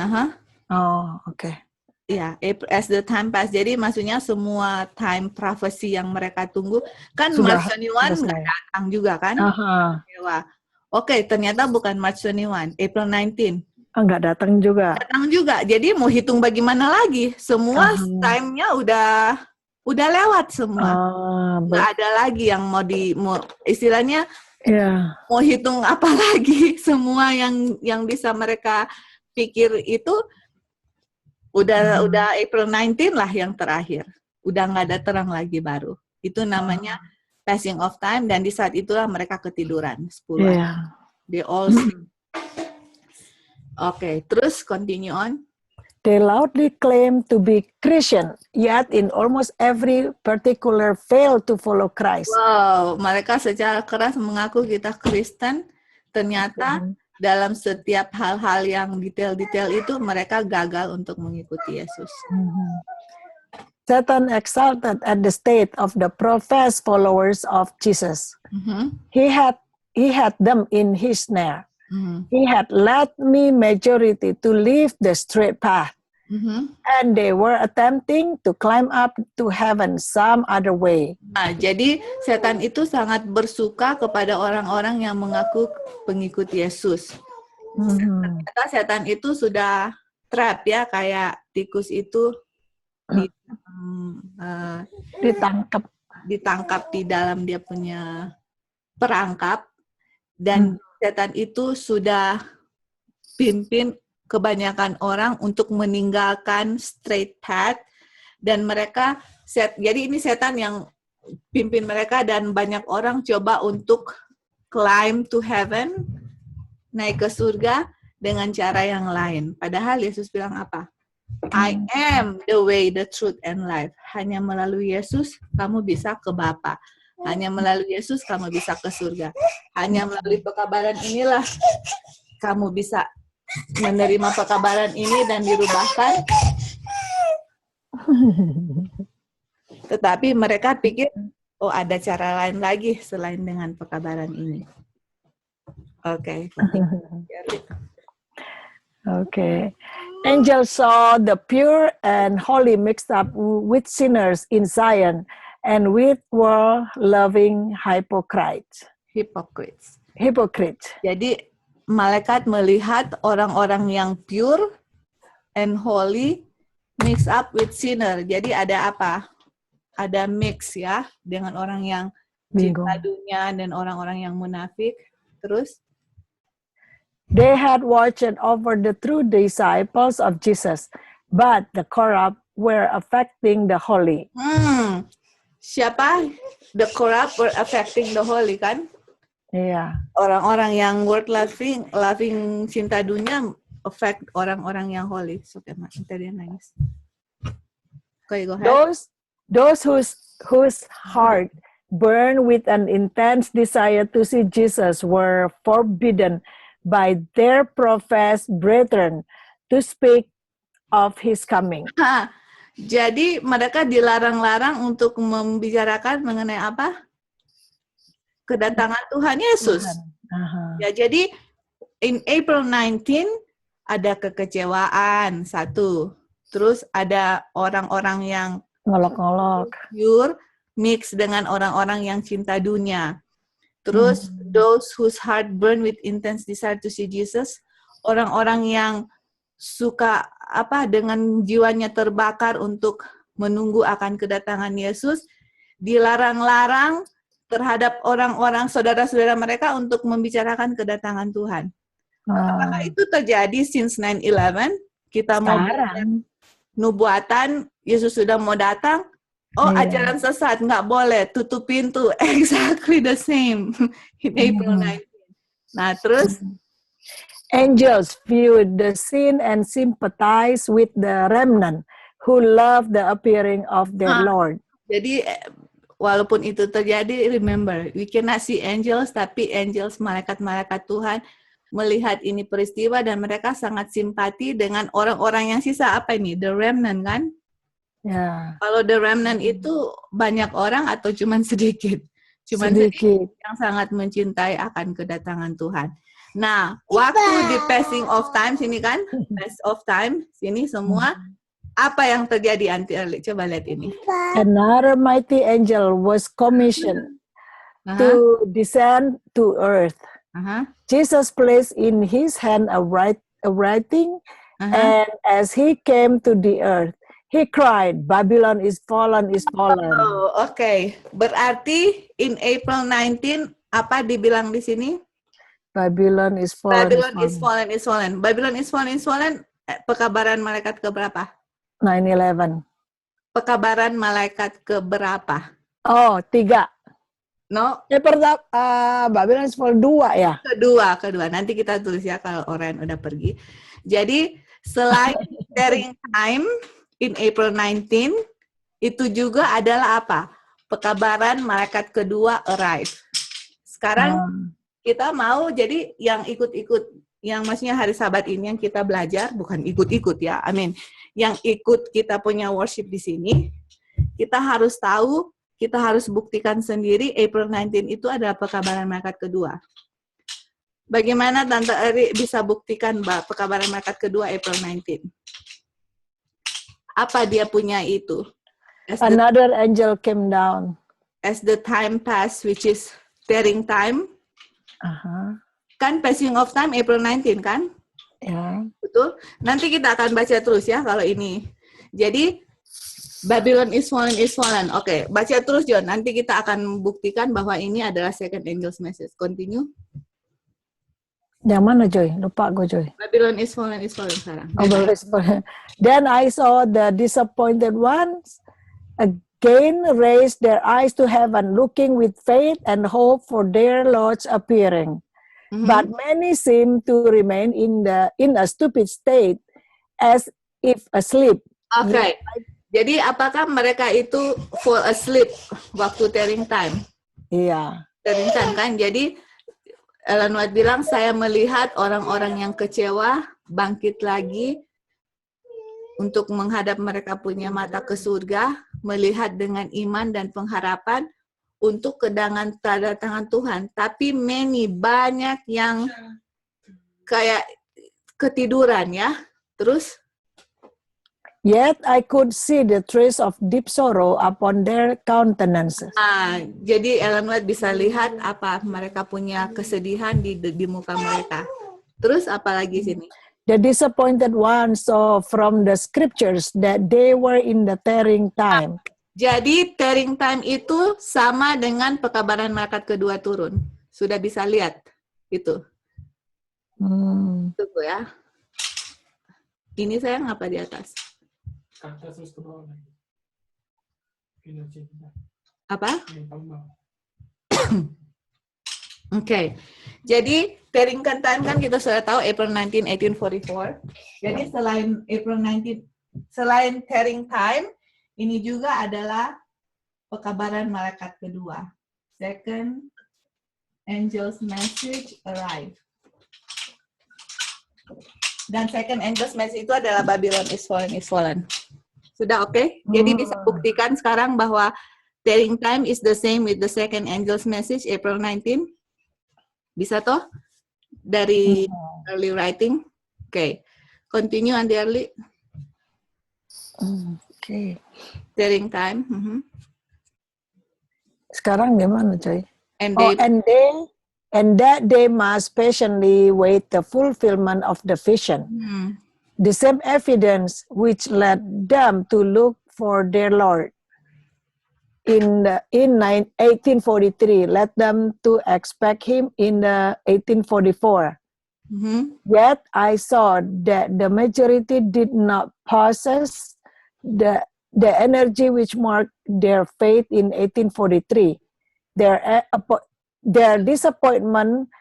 [SPEAKER 2] Oh, oke.
[SPEAKER 1] Iya, as the time pass. Jadi maksudnya semua time prophecy yang mereka tunggu kan
[SPEAKER 2] Sudah
[SPEAKER 1] March 21 nggak datang juga kan? Oke, ternyata bukan March 21, April 19.
[SPEAKER 2] Nggak datang juga.
[SPEAKER 1] Datang juga. Jadi mau hitung bagaimana lagi? Semua time-nya udah lewat semua. Nggak ada lagi yang mau istilahnya. Mau hitung apa lagi? Semua yang bisa mereka pikir itu udah April 19 lah yang terakhir. Udah nggak ada terang lagi baru. Itu namanya passing of time, dan di saat itulah mereka ketiduran 10 hari. They all sleep. Oke, terus continue on.
[SPEAKER 2] They loudly claim to be Christian, yet in almost every particular fail to follow Christ.
[SPEAKER 1] Wow, mereka secara keras mengaku kita Kristen, ternyata dalam setiap hal-hal yang detail-detail itu mereka gagal untuk mengikuti Yesus.
[SPEAKER 2] Satan exulted at the state of the professed followers of Jesus. He had them in his snare. He had led me majority to leave the straight path. And they were attempting to climb up to heaven some other way.
[SPEAKER 1] Nah, jadi setan itu sangat bersuka kepada orang-orang yang mengaku pengikut Yesus. Ternyata setan itu sudah trap ya, kayak tikus itu ditangkap di dalam dia punya perangkap, dan setan itu sudah pimpin kebanyakan orang untuk meninggalkan straight path, dan mereka jadi ini setan yang pimpin mereka, dan banyak orang coba untuk climb to heaven, naik ke surga dengan cara yang lain. Padahal Yesus bilang apa? I am the way, the truth, and life. Hanya melalui Yesus kamu bisa ke Bapa. Hanya melalui Yesus kamu bisa ke surga. Hanya melalui pekabaran inilah kamu bisa menerima pekabaran ini dan dirubahkan. Tetapi mereka pikir, oh ada cara lain lagi selain dengan pekabaran ini. Oke.
[SPEAKER 2] Okay. Angels saw the pure and holy mixed up with sinners in Zion, and with world-loving hypocrites. Hypocrites.
[SPEAKER 1] Jadi malaikat melihat orang-orang yang pure and holy mix up with sinner. Jadi ada apa? Ada mix ya dengan orang yang cinta dunia dan orang-orang yang munafik. Terus?
[SPEAKER 2] They had watched over the true disciples of Jesus, but the corrupt were affecting the holy.
[SPEAKER 1] Siapa? The corrupt were affecting the holy, kan?
[SPEAKER 2] Iya.
[SPEAKER 1] Orang-orang yang world loving cinta dunia affect orang-orang yang holy. Oke, tadi nangis. Okay, go ahead.
[SPEAKER 2] Those whose heart burned with an intense desire to see Jesus were forbidden by their professed brethren to speak of his coming.
[SPEAKER 1] Jadi mereka dilarang-larang untuk membicarakan mengenai apa? Kedatangan Tuhan Yesus. Ya, jadi in April 19 ada kekecewaan satu. Terus ada orang-orang yang
[SPEAKER 2] ngolok-ngolok,
[SPEAKER 1] pure mix dengan orang-orang yang cinta dunia. Terus those whose heart burn with intense desire to see Jesus, orang-orang yang suka apa dengan jiwanya terbakar untuk menunggu akan kedatangan Yesus, dilarang-larang terhadap orang-orang saudara-saudara mereka untuk membicarakan kedatangan Tuhan. Apakah itu terjadi since 9/11? Kita mau nubuatan Yesus sudah mau datang. Ajaran sesat nggak boleh, tutup pintu. Exactly the same in April 19. Nah, terus
[SPEAKER 2] angels viewed the scene and sympathize with the remnant who love the appearing of their Lord.
[SPEAKER 1] Jadi walaupun itu terjadi, remember, we cannot see angels, tapi angels, malaikat-malaikat Tuhan melihat ini peristiwa dan mereka sangat simpati dengan orang-orang yang sisa. Apa ini? The remnant, kan?
[SPEAKER 2] Ya.
[SPEAKER 1] Kalau the remnant itu banyak orang atau cuman sedikit? Cuman sedikit yang sangat mencintai akan kedatangan Tuhan. Nah, waktu di passing of time, sini kan? Pass of time, sini semua. Apa yang terjadi, Auntie Erli? Coba lihat ini.
[SPEAKER 2] Another mighty angel was commissioned to descend to earth. Jesus placed in his hand a writing, and as he came to the earth, he cried, "Babylon is fallen, is fallen."
[SPEAKER 1] Oh, okay. Berarti in April 19, apa dibilang di sini?
[SPEAKER 2] Babylon is fallen.
[SPEAKER 1] Babylon is fallen, is fallen. Babylon is fallen, is fallen. Pekabaran malaikat keberapa?
[SPEAKER 2] 9/11.
[SPEAKER 1] Pekabaran malaikat keberapa?
[SPEAKER 2] Oh, 3.
[SPEAKER 1] No.
[SPEAKER 2] Babylon is fallen 2 ya?
[SPEAKER 1] Kedua. Nanti kita tulis ya kalau orang udah pergi. Jadi selain sharing time in April 19, itu juga adalah apa? Pekabaran malaikat kedua arrive. Sekarang kita mau jadi yang ikut-ikut, yang maksudnya hari Sabat ini yang kita belajar, bukan ikut-ikut ya, yang ikut kita punya worship di sini, kita harus tahu, kita harus buktikan sendiri April 19 itu adalah pekabaran malaikat kedua. Bagaimana Tante Eri bisa buktikan pekabaran malaikat kedua April 19? Apa dia punya itu?
[SPEAKER 2] Another angel came down.
[SPEAKER 1] As the time passed, which is tearing time. Kan passing of time April 19 kan?
[SPEAKER 2] Ya.
[SPEAKER 1] Betul. Nanti kita akan baca terus ya kalau ini. Jadi Babylon is fallen, is fallen. Oke, baca terus John. Nanti kita akan buktikan bahwa ini adalah second angel's message. Continue.
[SPEAKER 2] Yang mana Joy? Lupa gue Joy.
[SPEAKER 1] Babylon is fallen sekarang.
[SPEAKER 2] Oh, Babylon is fallen. Then I saw the disappointed ones again raise their eyes to heaven, looking with faith and hope for their Lord's appearing. But many seem to remain in a stupid state, as if asleep.
[SPEAKER 1] Okay. Jadi apakah mereka itu fall asleep waktu tearing time?
[SPEAKER 2] Iya.
[SPEAKER 1] Tearing time kan. Jadi Ellen White bilang, saya melihat orang-orang yang kecewa bangkit lagi untuk menghadap mereka punya mata ke surga, melihat dengan iman dan pengharapan untuk kedatangan Tuhan. Tapi banyak yang kayak ketiduran ya. Terus?
[SPEAKER 2] Yet I could see the trace of deep sorrow upon their countenances.
[SPEAKER 1] Jadi Ellen White bisa lihat apa mereka punya kesedihan di muka mereka. Terus apa lagi sini?
[SPEAKER 2] The disappointed ones saw from the scriptures that they were in the tarrying time.
[SPEAKER 1] Jadi tarrying time itu sama dengan pekabaran malaikat kedua turun. Sudah bisa lihat itu. Tunggu ya. Ini saya ngapa di atas? Apa? Oke. Jadi Tarrington time kan kita sudah tahu April 19, 1844. Jadi selain Tarrington time, ini juga adalah pekabaran malaikat kedua. Second angel's message arrive. Dan second angel's message itu adalah Babylon is fallen, is fallen. Sudah oke? Jadi bisa buktikan sekarang bahwa Tarrying time is the same with the second angel's message, April 19. Bisa toh? Dari early writing. Oke. Continue, Andi Arli.
[SPEAKER 2] Oke.
[SPEAKER 1] Tarrying time.
[SPEAKER 2] Sekarang gimana, coy?
[SPEAKER 1] And
[SPEAKER 2] that they must patiently wait the fulfillment of the vision. The same evidence which led them to look for their Lord in 1843 led them to expect him in the 1844. Yet I saw that the majority did not possess the energy which marked their faith in 1843. Their disappointment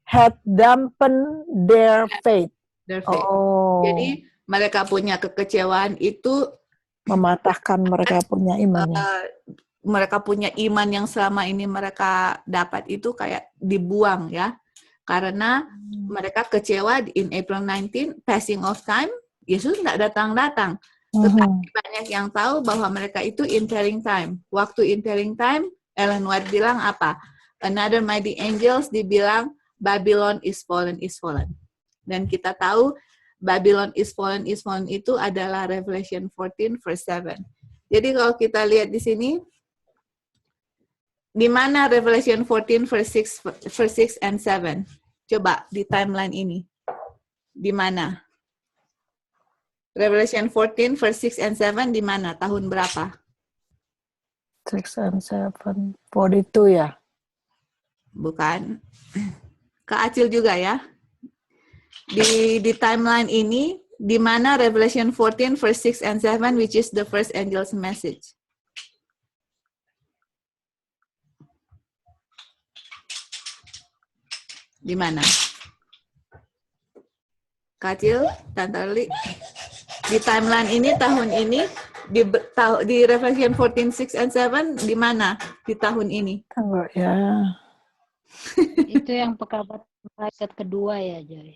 [SPEAKER 2] had dampened their faith.
[SPEAKER 1] Jadi mereka punya kekecewaan itu
[SPEAKER 2] mematahkan mereka punya imannya.
[SPEAKER 1] Mereka punya iman yang selama ini mereka dapat itu kayak dibuang ya. Karena mereka kecewa in April 19, passing of time, Yesus tidak datang-datang. Tetapi banyak yang tahu bahwa mereka itu in tarrying time. Waktu in tarrying time, Ellen White bilang apa? Another mighty angels dibilang Babylon is fallen, is fallen. Dan kita tahu Babylon is fallen itu adalah Revelation 14 verse 7. Jadi kalau kita lihat di sini, di mana Revelation 14 verse 6 and 7? Coba di timeline ini. Di mana? Revelation 14 verse 6 and 7 di mana? Tahun berapa?
[SPEAKER 2] 6 and 7, 42 ya?
[SPEAKER 1] Bukan. Kak Acil juga ya? Di timeline ini, di mana Revelation 14 verse 6 and 7, which is the first angel's message. Di mana? Kacil, Tante Arli. Di timeline ini, tahun ini, di Revelation 14, 6 and 7, di mana di tahun ini?
[SPEAKER 2] Tunggu ya.
[SPEAKER 3] Itu yang pekabaran malaikat kedua ya, Joy.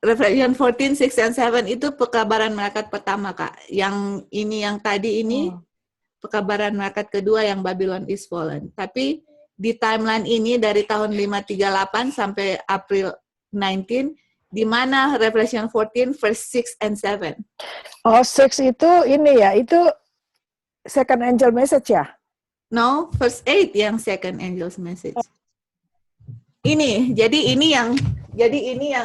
[SPEAKER 1] Revelation 14, 6 and 7 itu pekabaran malaikat pertama, Kak. Yang ini, yang tadi ini, pekabaran malaikat kedua yang Babylon is fallen. Tapi di timeline ini dari tahun 538 sampai April 19, di mana Revelation 14, verse 6 and 7.
[SPEAKER 2] Oh, 6 itu ini ya, itu second angel message ya?
[SPEAKER 1] No, verse 8 yang second angel's message. Jadi ini yang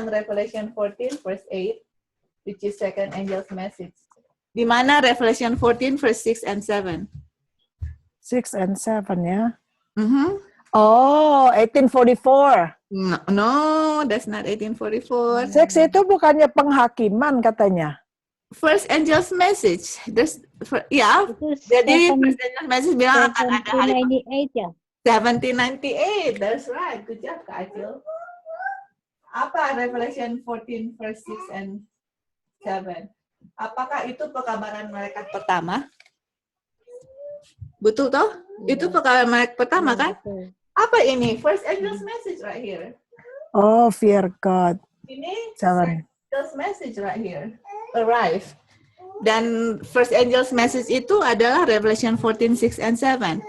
[SPEAKER 1] Revelation 14 verse 8, which is second angel's message. Di mana Revelation 14 verse 6 and 7?
[SPEAKER 2] 6 and 7 ya. Oh, 1844.
[SPEAKER 1] No, that's not 1844.
[SPEAKER 2] 6 itu bukannya penghakiman katanya.
[SPEAKER 1] First angel's message. Jadi first angel's message bilang akan ada hari
[SPEAKER 3] 1798 ya.
[SPEAKER 1] 1798, that's right. Good job, Kak Acil. Apa Revelation 14, verse 6 and 7? Apakah itu pekabaran malaikat pertama? Betul toh? Itu pekabaran malaikat pertama kan? Apa ini? First angel's message right here.
[SPEAKER 2] Oh, fear God.
[SPEAKER 1] Ini
[SPEAKER 2] 7.
[SPEAKER 1] angel's message right here. Arrive. Dan first angel's message itu adalah Revelation 14, 6 and 7.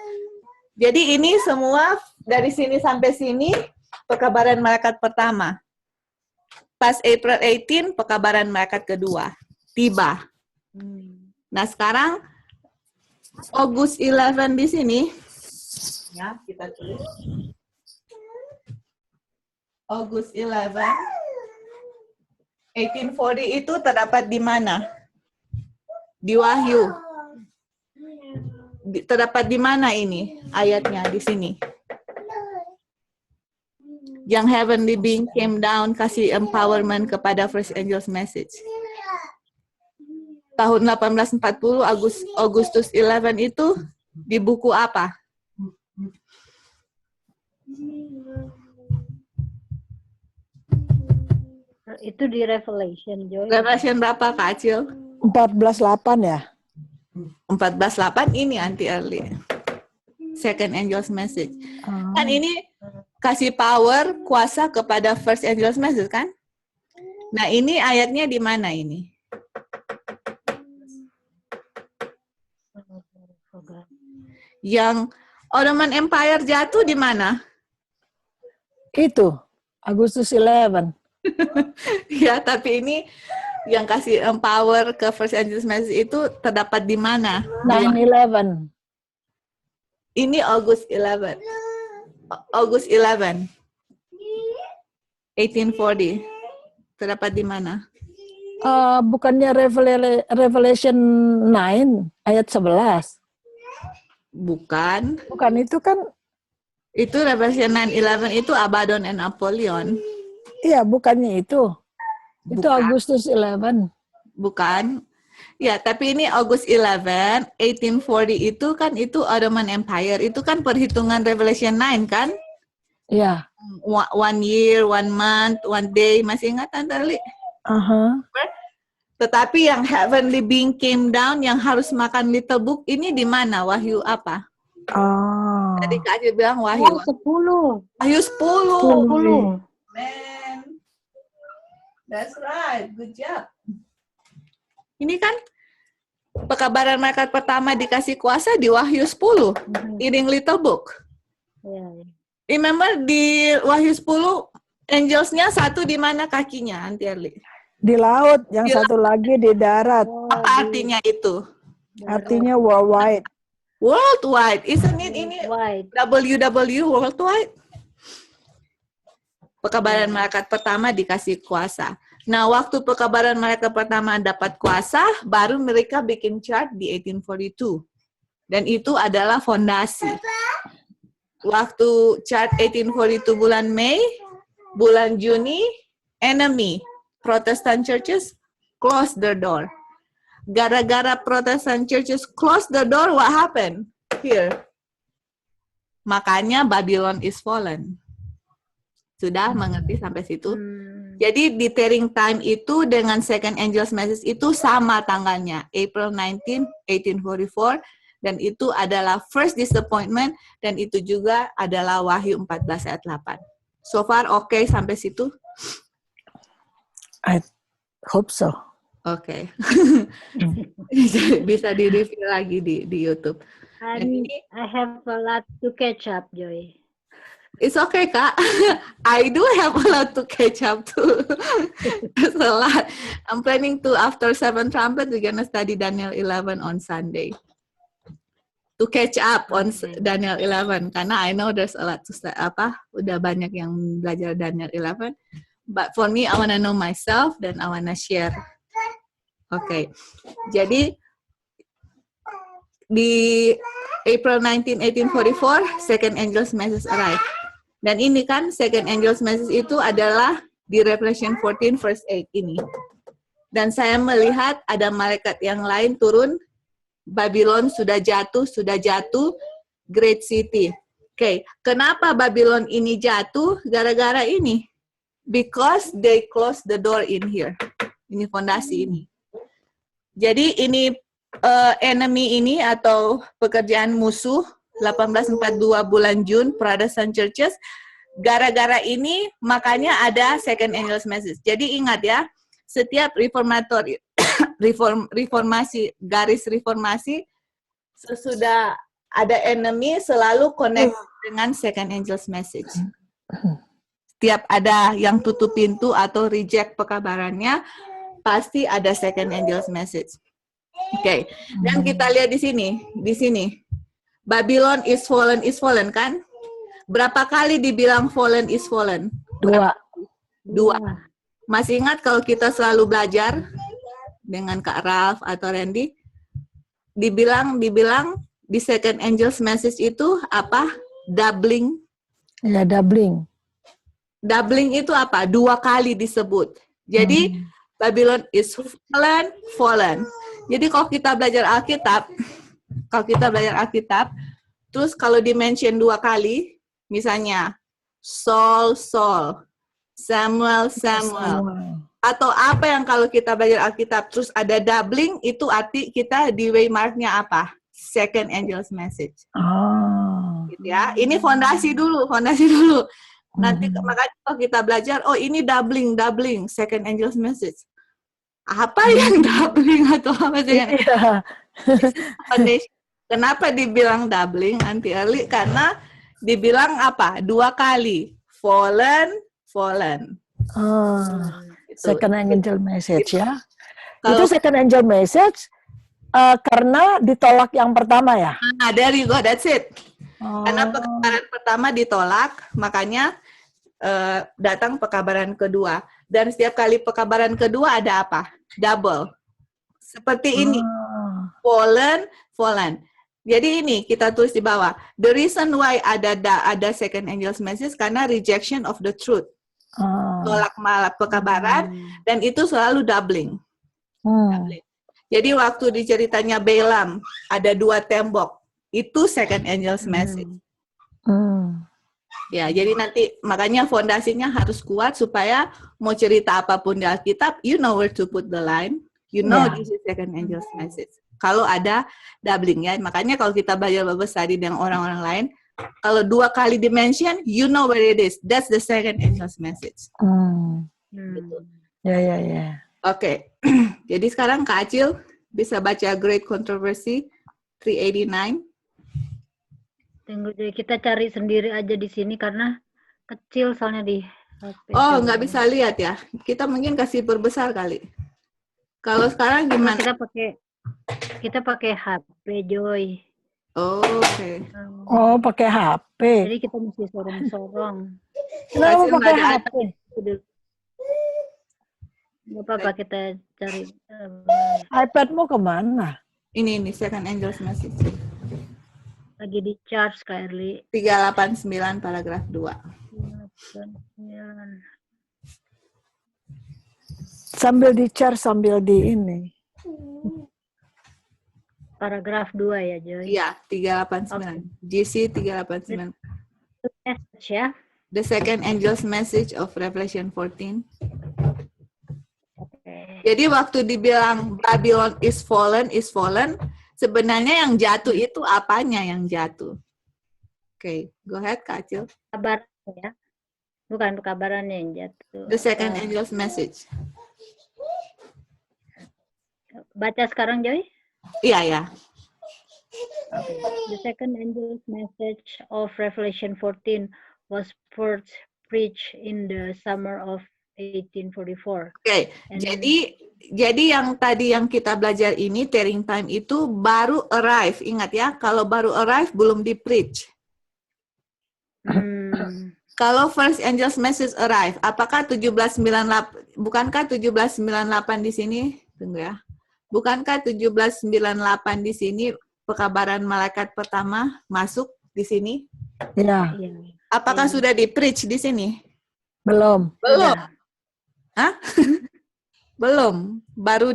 [SPEAKER 1] Jadi ini semua dari sini sampai sini pekabaran malaikat pertama. Pas April 18 pekabaran malaikat kedua. tiba. Nah, sekarang August 11 di sini, ya, kita tulis. August 11, 1840 itu terdapat di mana? Di Wahyu. Terdapat di mana ini ayatnya di sini? Yang heavenly being came down kasih empowerment kepada first angel's message. Tahun 1840 Agustus 11 itu di buku apa?
[SPEAKER 3] Itu di Revelation, Joy.
[SPEAKER 1] Revelation berapa, Kak Acil?
[SPEAKER 2] 14:8 ya?
[SPEAKER 1] 14:8 ini anti-early. Second angel's message. Kan ini kasih power, kuasa kepada first angel's message kan? Nah, ini ayatnya di mana ini? Yang Ottoman Empire jatuh di mana?
[SPEAKER 2] Itu, Agustus 11.
[SPEAKER 1] Ya, tapi ini yang kasih empower ke first angel's message itu terdapat di mana?
[SPEAKER 2] 9/11.
[SPEAKER 1] Ini August 11. August 11. 1840. Terdapat di mana?
[SPEAKER 2] Bukannya Revelation 9 ayat 11.
[SPEAKER 1] Bukan.
[SPEAKER 2] Bukan itu kan?
[SPEAKER 1] Itu Revelation 9/11 itu Abaddon and Apollyon.
[SPEAKER 2] Iya, bukannya itu. Itu
[SPEAKER 1] Bukan.
[SPEAKER 2] Agustus 11.
[SPEAKER 1] Bukan. Ya, tapi ini August 11, 1840 itu kan itu Ottoman Empire. Itu kan perhitungan Revelation 9 kan?
[SPEAKER 2] Iya.
[SPEAKER 1] 1 year, 1 month, 1 day. Masih ingat Tante Li? Tetapi yang heavenly being came down, yang harus makan little book, ini di mana? Wahyu apa? Tadi Kak Acil bilang Wahyu.
[SPEAKER 3] 10.
[SPEAKER 1] Wahyu 10.
[SPEAKER 3] 10.
[SPEAKER 1] Man. That's right. Good job. Ini kan pekabaran malaikat pertama dikasih kuasa di Wahyu 10. Eating little book. Remember di Wahyu 10, angels-nya satu di mana kakinya, Aunty Erli?
[SPEAKER 2] Di laut, yang satu lagi di darat.
[SPEAKER 1] Apa artinya itu?
[SPEAKER 2] Artinya worldwide.
[SPEAKER 1] Worldwide. Isn't it ini WW worldwide? Pekabaran malaikat pertama dikasih kuasa. Nah, waktu pekabaran malaikat pertama dapat kuasa, baru mereka bikin chart di 1842. Dan itu adalah fondasi. Waktu chart 1842 bulan Mei, bulan Juni, enemy, Protestant churches, close the door. Gara-gara Protestant churches close the door, what happened? Here. Makanya Babylon is fallen. Sudah mengerti sampai situ? Jadi di tearing time itu dengan second angel's message itu sama tanggalnya, April 19, 1844, dan itu adalah first disappointment, dan itu juga adalah Wahyu 14 ayat 8. So far okay sampai situ?
[SPEAKER 2] I hope so.
[SPEAKER 1] Oke. Bisa di-review lagi di YouTube.
[SPEAKER 3] I have a lot to catch up, Joy.
[SPEAKER 1] It's okay, Kak. I do have a lot to catch up to. There's a lot. I'm planning to, after 7 trumpet, we're gonna study Daniel 11 on Sunday. To catch up on Daniel 11. Karena I know there's a lot to study. Udah banyak yang belajar Daniel 11. But for me, I wanna know myself, dan I wanna share. Okay. Jadi, di April 19, 1844, second angel's message arrived. Dan ini kan second angel's message itu adalah di Revelation 14 verse 8 ini. Dan saya melihat ada malaikat yang lain turun, Babylon sudah jatuh, great city. Oke, kenapa Babylon ini jatuh? Gara-gara ini. Because they closed the door in here. Ini fondasi ini. Jadi ini enemy ini atau pekerjaan musuh 1842 bulan Jun, Protestant churches. Gara-gara ini makanya ada second angel's message. Jadi ingat ya, setiap reformatori reformasi, garis reformasi, sesudah ada enemy selalu connect dengan second angel's message. Setiap ada yang tutup pintu atau reject pekabarannya, pasti ada second angel's message. Oke. Dan kita lihat di sini. Babylon is fallen kan? Berapa kali dibilang fallen is fallen? 2. Masih ingat kalau kita selalu belajar dengan Kak Ralph atau Randy, dibilang di second angel's message itu apa? Doubling.
[SPEAKER 2] Ya, doubling.
[SPEAKER 1] Doubling itu apa? 2 kali disebut. Jadi Babylon is fallen. Jadi kalau kita belajar Alkitab, terus kalau di-mention 2 kali, misalnya Saul, Samuel, atau apa yang kalau kita belajar Alkitab terus ada doubling, itu arti kita di waymarknya apa? Second angel's message. Gitu ya. Ini fondasi dulu. Nanti makanya kalau kita belajar, oh ini doubling, second angel's message. Apa yang doubling atau apa sih? Kenapa dibilang doubling, Auntie Erli? Karena dibilang apa? 2 kali. Fallen.
[SPEAKER 2] Second angel message ya. Itu second angel message karena ditolak yang pertama ya?
[SPEAKER 1] There you go, that's it. Karena pekabaran pertama ditolak, makanya datang pekabaran kedua. Dan setiap kali pekabaran kedua ada apa? Double. Seperti ini. Fallen. Jadi ini kita tulis di bawah. The reason why ada second angel's message karena rejection of the truth. Tolak malah pekabaran dan itu selalu doubling. Jadi waktu di ceritanya Balaam ada 2 tembok. Itu second angel's message. Ya, jadi nanti makanya fondasinya harus kuat supaya mau cerita apapun di Alkitab, you know where to put the line. You know this is second angel's message. Kalau ada doubling ya, makanya kalau kita belajar Bible study dengan orang-orang lain, kalau 2 kali dimension, you know where it is. That's the second angel's message. Gitu.
[SPEAKER 2] Ya.
[SPEAKER 1] Oke. Jadi sekarang Kak Acil bisa baca Great Controversy 389.
[SPEAKER 3] Tunggu deh, kita cari sendiri aja di sini karena kecil soalnya di HP.
[SPEAKER 1] Oh, nggak bisa lihat ya. Kita mungkin kasih perbesar kali. Kalau sekarang gimana?
[SPEAKER 3] Kita pakai HP, Joy.
[SPEAKER 1] Oke.
[SPEAKER 2] Oh, pakai HP.
[SPEAKER 3] Jadi kita mesti sorong-sorong.
[SPEAKER 2] Kenapa pakai HP?
[SPEAKER 3] Nggak apa-apa, kita cari.
[SPEAKER 2] iPadmu kemana?
[SPEAKER 1] Ini second angel's message.
[SPEAKER 3] Lagi di charge, Kak Erli.
[SPEAKER 1] 389 paragraf 2.
[SPEAKER 3] 389.
[SPEAKER 2] Sambil di charge, sambil di ini.
[SPEAKER 3] Paragraf 2 ya, Joy?
[SPEAKER 1] Iya, 389. GC 389.
[SPEAKER 3] Message ya.
[SPEAKER 1] The second angel's message of Revelation 14.
[SPEAKER 3] Okay.
[SPEAKER 1] Jadi waktu dibilang Babylon is fallen, sebenarnya yang jatuh itu apanya yang jatuh? Oke, go ahead Kak Acil.
[SPEAKER 3] Kabar ya. Bukan pekabarannya yang jatuh.
[SPEAKER 1] The second angel's message.
[SPEAKER 3] Baca sekarang, Joy?
[SPEAKER 1] Iya.
[SPEAKER 3] The second angel's message of Revelation 14 was first preached in the summer of 1844.
[SPEAKER 1] Oke, jadi yang tadi yang kita belajar ini, Tearing Time itu baru arrive. Ingat ya, kalau baru arrive belum di-preach. Kalau first angel's message arrive, apakah 1798, bukankah 1798 di sini? Tunggu ya. Bukankah 1798 di sini pekabaran malaikat pertama masuk di sini?
[SPEAKER 2] Ya.
[SPEAKER 1] Apakah sudah di-preach di sini?
[SPEAKER 2] Belum.
[SPEAKER 1] Hah? Belum. Baru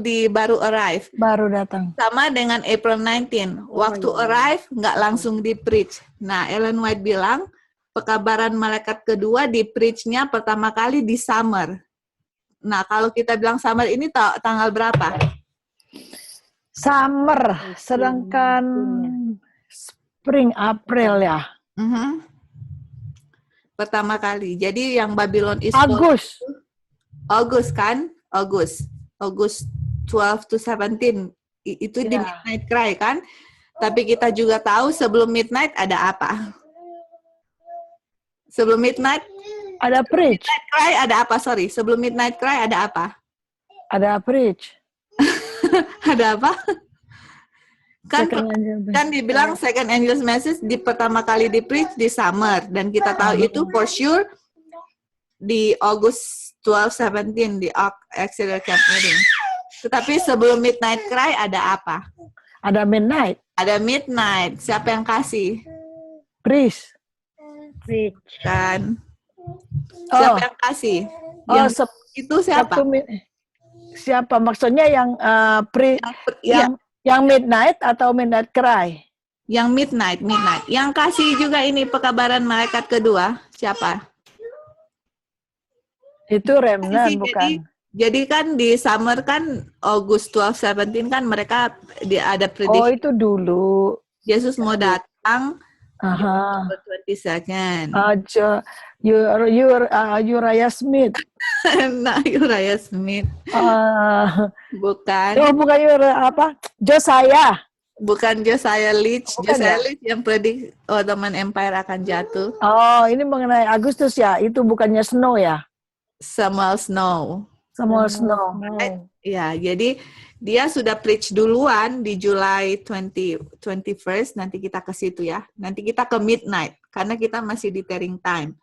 [SPEAKER 1] arrive.
[SPEAKER 2] Baru datang.
[SPEAKER 1] Sama dengan April 19. Waktu arrive nggak langsung di-preach. Nah, Ellen White bilang pekabaran malaikat kedua di-preach-nya pertama kali di summer. Nah, kalau kita bilang summer ini tanggal berapa?
[SPEAKER 2] Summer, sedangkan spring, April ya.
[SPEAKER 1] Pertama kali. Jadi yang Babylon is August kan? August 12 to 17. Itu di Midnight Cry kan? Tapi kita juga tahu sebelum Midnight ada apa? Sebelum Midnight
[SPEAKER 2] ada preach.
[SPEAKER 1] Midnight Cry ada apa? Sorry, sebelum Midnight Cry ada apa?
[SPEAKER 2] Ada preach.
[SPEAKER 1] Ada apa? Kan
[SPEAKER 2] Second angel
[SPEAKER 1] kan dibilang second angel's message di pertama kali di preach di summer, dan kita tahu itu for sure di August 12-17 di Auxiliary Camp Meeting. Tetapi sebelum Midnight Cry ada apa?
[SPEAKER 2] Ada midnight.
[SPEAKER 1] Ada midnight. Siapa yang kasih?
[SPEAKER 2] Preach.
[SPEAKER 1] Kan? Siapa yang kasih? Yang itu siapa?
[SPEAKER 2] Siapa? Maksudnya yang yang midnight atau midnight cry?
[SPEAKER 1] Yang midnight. Yang kasih juga ini pekabaran malaikat kedua, siapa?
[SPEAKER 2] Itu remnant, bukan?
[SPEAKER 1] Jadi kan di summer kan August 12-17 kan mereka ada prediction.
[SPEAKER 2] Oh, itu dulu.
[SPEAKER 1] Yesus mau datang.
[SPEAKER 2] Aha.
[SPEAKER 1] 22nd.
[SPEAKER 2] Uriah Smith.
[SPEAKER 1] Nah, Uriah Smith. Bukan.
[SPEAKER 2] Oh, bukan Josiah.
[SPEAKER 1] Bukan Josiah Leach.
[SPEAKER 2] Bukan,
[SPEAKER 1] Josiah Leach yang predik Ottoman Empire akan jatuh.
[SPEAKER 2] Oh, ini mengenai Agustus ya. Itu bukannya Snow ya?
[SPEAKER 1] Samuel Snow.
[SPEAKER 2] Ya,
[SPEAKER 1] jadi dia sudah preach duluan di July 21st. Nanti kita ke situ ya. Nanti kita ke midnight karena kita masih di tearing time.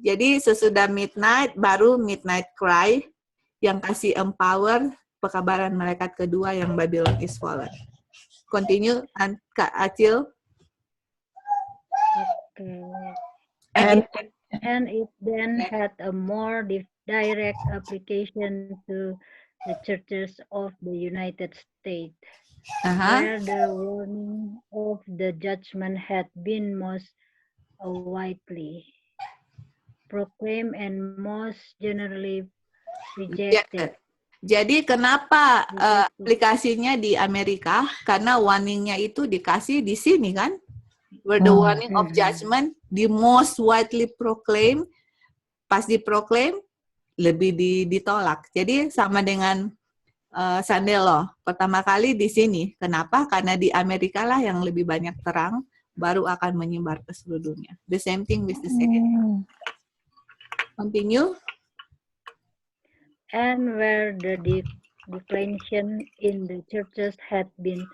[SPEAKER 1] Jadi sesudah midnight baru midnight cry yang kasih empower pekabaran malaikat kedua yang Babylon is fallen. Continue, Kak Acil.
[SPEAKER 3] Okay. And it then had a more direct application to the churches of the United States, where the warning of the judgment had been most widely proclaimed and most generally rejected.
[SPEAKER 1] Jadi kenapa aplikasinya di Amerika? Karena warningnya itu dikasih di sini kan? Where the warning of judgment the most widely proclaimed, pas diproklaim lebih ditolak. Jadi sama dengan Sunday Law. Pertama kali di sini. Kenapa? Karena di Amerika lah yang lebih banyak terang, baru akan menyebar ke seluruh dunia. The same thing with the second. Continue.
[SPEAKER 3] And where the declension in the churches had been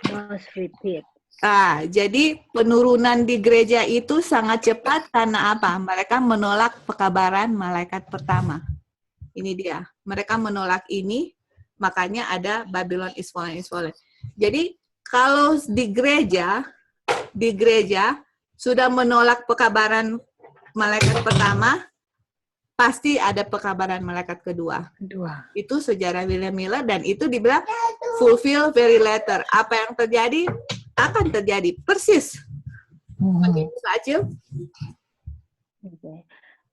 [SPEAKER 3] most rapid.
[SPEAKER 1] Jadi penurunan di gereja itu sangat cepat karena apa? Mereka menolak pekabaran malaikat pertama. Ini dia. Mereka menolak ini, makanya ada Babylon is fallen. Jadi kalau di gereja sudah menolak pekabaran malaikat pertama, pasti ada pekabaran malaikat kedua. Itu sejarah William Miller dan itu dibilang fulfill very later. Apa yang terjadi akan terjadi persis.
[SPEAKER 3] Okay.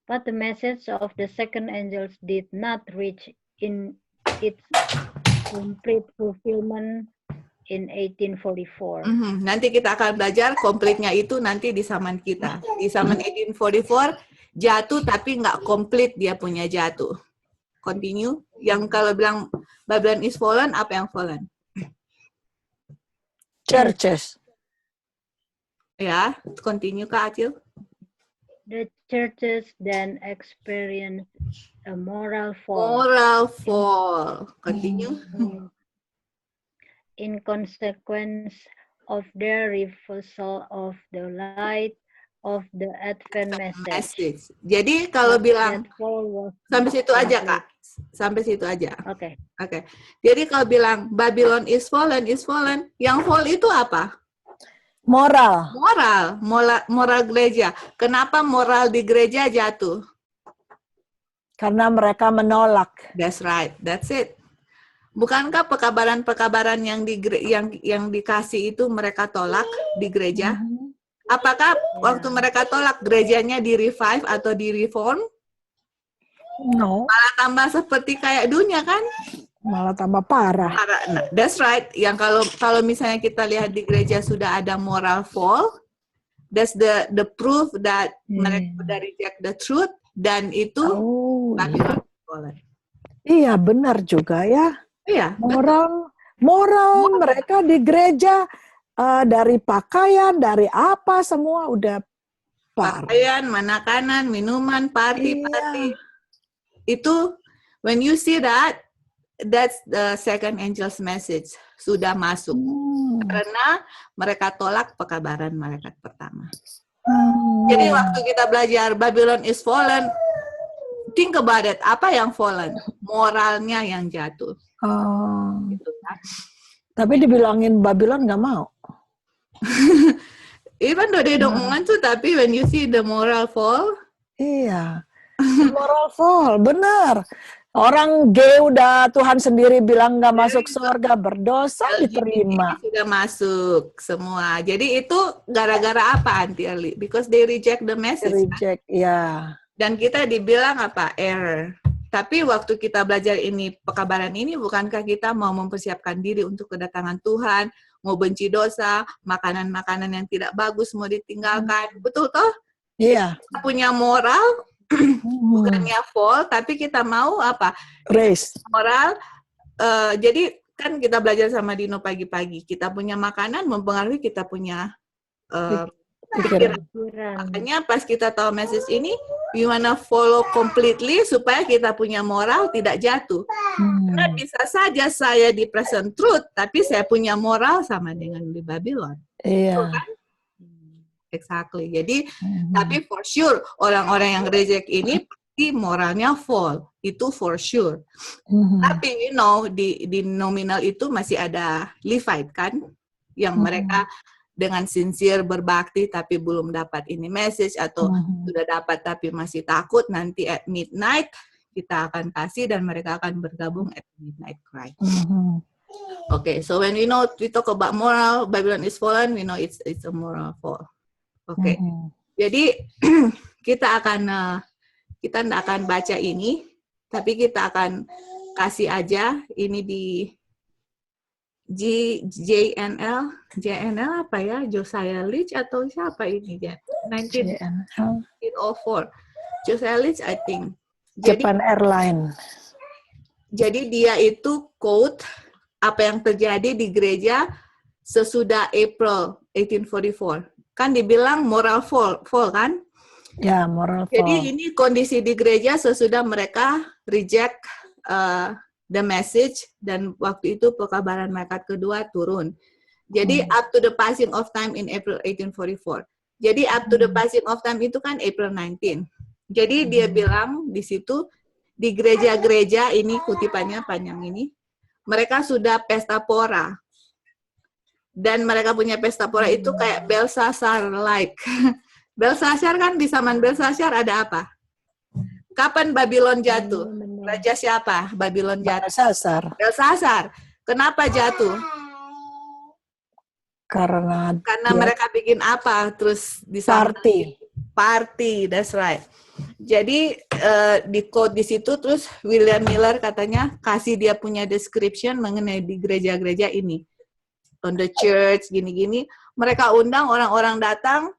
[SPEAKER 3] But the message of the second angels did not reach in its complete fulfillment in 1844.
[SPEAKER 1] Nanti kita akan belajar komplitnya itu nanti di zaman kita. Di zaman 1844 jatuh tapi nggak komplit dia punya jatuh. Continue. Yang kalau bilang Babylon is fallen, apa yang fallen?
[SPEAKER 2] Churches.
[SPEAKER 1] Ya, continue Kak Acil.
[SPEAKER 3] The churches then experience a moral fall.
[SPEAKER 1] Continue.
[SPEAKER 3] In consequence of their refusal of the light of the Advent message.
[SPEAKER 1] Jadi kalau bilang sampai situ aja Kak. Sampai situ aja.
[SPEAKER 3] Oke.
[SPEAKER 1] Jadi kalau bilang Babylon is fallen, yang fall itu apa?
[SPEAKER 2] Moral
[SPEAKER 1] gereja. Kenapa moral di gereja jatuh?
[SPEAKER 2] Karena mereka menolak.
[SPEAKER 1] That's right, that's it. Bukankah pekabaran-pekabaran yang dikasih itu mereka tolak di gereja? Apakah waktu mereka tolak gerejanya di-revive atau di-reform?
[SPEAKER 2] No.
[SPEAKER 1] Malah tambah seperti kayak dunia kan?
[SPEAKER 2] Malah tambah parah.
[SPEAKER 1] Nah, that's right. Yang kalau misalnya kita lihat di gereja sudah ada moral fall, that's the proof that mereka sudah reject the truth dan itu Babylon fallen.
[SPEAKER 2] Iya, benar juga ya.
[SPEAKER 1] Iya.
[SPEAKER 2] Moral mereka di gereja dari pakaian, dari apa semua udah parah.
[SPEAKER 1] Pakaian, makanan, minuman, party. Itu when you see that that's the second angel's message, sudah masuk. Karena mereka tolak pekabaran malaikat pertama. Jadi waktu kita belajar Babylon is fallen, think about it, apa yang fallen? Moralnya yang jatuh. Gitu kan?
[SPEAKER 2] Tapi dibilangin Babylon nggak mau.
[SPEAKER 1] Even though they don't want to, tapi when you see the moral fall.
[SPEAKER 2] Iya, moral fall, benar. Orang gay udah Tuhan sendiri bilang nggak masuk surga, berdosa diterima.
[SPEAKER 1] Sudah masuk semua. Jadi itu gara-gara apa, Auntie Erli? Because they reject the message.
[SPEAKER 2] Reject, ya.
[SPEAKER 1] Dan kita dibilang apa? Error. Tapi waktu kita belajar ini, pekabaran ini, bukankah kita mau mempersiapkan diri untuk kedatangan Tuhan, mau benci dosa, makanan-makanan yang tidak bagus mau ditinggalkan. Betul toh?
[SPEAKER 2] Iya.
[SPEAKER 1] Kita punya moral, bukannya fall, tapi kita mau apa?
[SPEAKER 2] Race.
[SPEAKER 1] Moral. Jadi kan kita belajar sama Dino pagi-pagi. Kita punya makanan mempengaruhi kita punya pikiran. Makanya pas kita tahu message ini, we wanna follow completely supaya kita punya moral tidak jatuh. Karena bisa saja saya di present truth, tapi saya punya moral sama dengan di Babylon.
[SPEAKER 2] Iya.
[SPEAKER 1] Kan? Exactly. Jadi, tapi for sure orang-orang yang reject ini pasti moralnya fall. Itu for sure. Tapi you know di nominal itu masih ada Levite kan, yang mereka dengan sincere berbakti tapi belum dapat ini message, atau sudah dapat tapi masih takut, nanti at midnight kita akan kasih dan mereka akan bergabung at midnight cry. Okay, so when we talk about moral, Babylon is fallen, we know it's a moral fall. Oke, jadi kita tidak akan baca ini, tapi kita akan kasih aja ini di JNL apa ya? Josiah Leach atau siapa ini ya? 1904. Josiah Leach, I think.
[SPEAKER 2] Japan Airline.
[SPEAKER 1] Jadi dia itu quote apa yang terjadi di gereja sesudah April 1844. Kan dibilang moral fall kan?
[SPEAKER 2] Ya, moral fall.
[SPEAKER 1] Jadi ini kondisi di gereja sesudah mereka reject the message, dan waktu itu pekabaran malaikat kedua turun. Jadi up to the passing of time in April 1844. Jadi up to the passing of time itu kan April 19. Jadi dia bilang di situ, di gereja-gereja ini, kutipannya panjang ini, mereka sudah pesta pora. Dan mereka punya pesta pora itu kayak Belshazzar-like. Belshazzar kan, di zaman Belshazzar ada apa? Kapan Babylon jatuh? Raja siapa? Babylon jatuh. Belshazzar. Kenapa jatuh?
[SPEAKER 2] Karena
[SPEAKER 1] mereka bikin apa? Terus di party, that's right. Jadi di quote di situ, terus William Miller katanya kasih dia punya description mengenai di gereja-gereja ini. On the church, gini-gini. Mereka undang orang-orang datang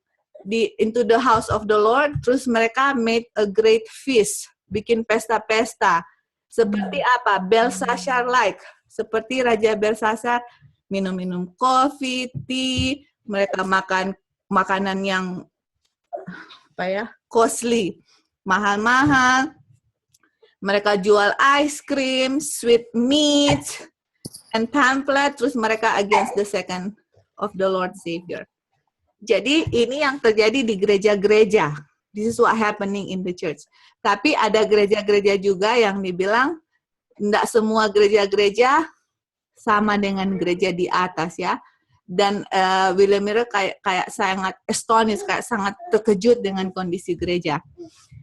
[SPEAKER 1] into the house of the Lord, terus mereka made a great feast, bikin pesta-pesta. Seperti apa? Belshazzar-like. Seperti Raja Belshazzar, minum-minum kopi, tea, mereka makan makanan yang costly, mahal-mahal. Mereka jual ice cream, sweet meat, and pamphlet, terus mereka against the second of the Lord Savior. Jadi ini yang terjadi di gereja-gereja. This is what happening in the church. Tapi ada gereja-gereja juga yang dibilang tidak semua gereja-gereja sama dengan gereja di atas ya. Dan William Miller kayak sangat astonished, kayak sangat terkejut dengan kondisi gereja.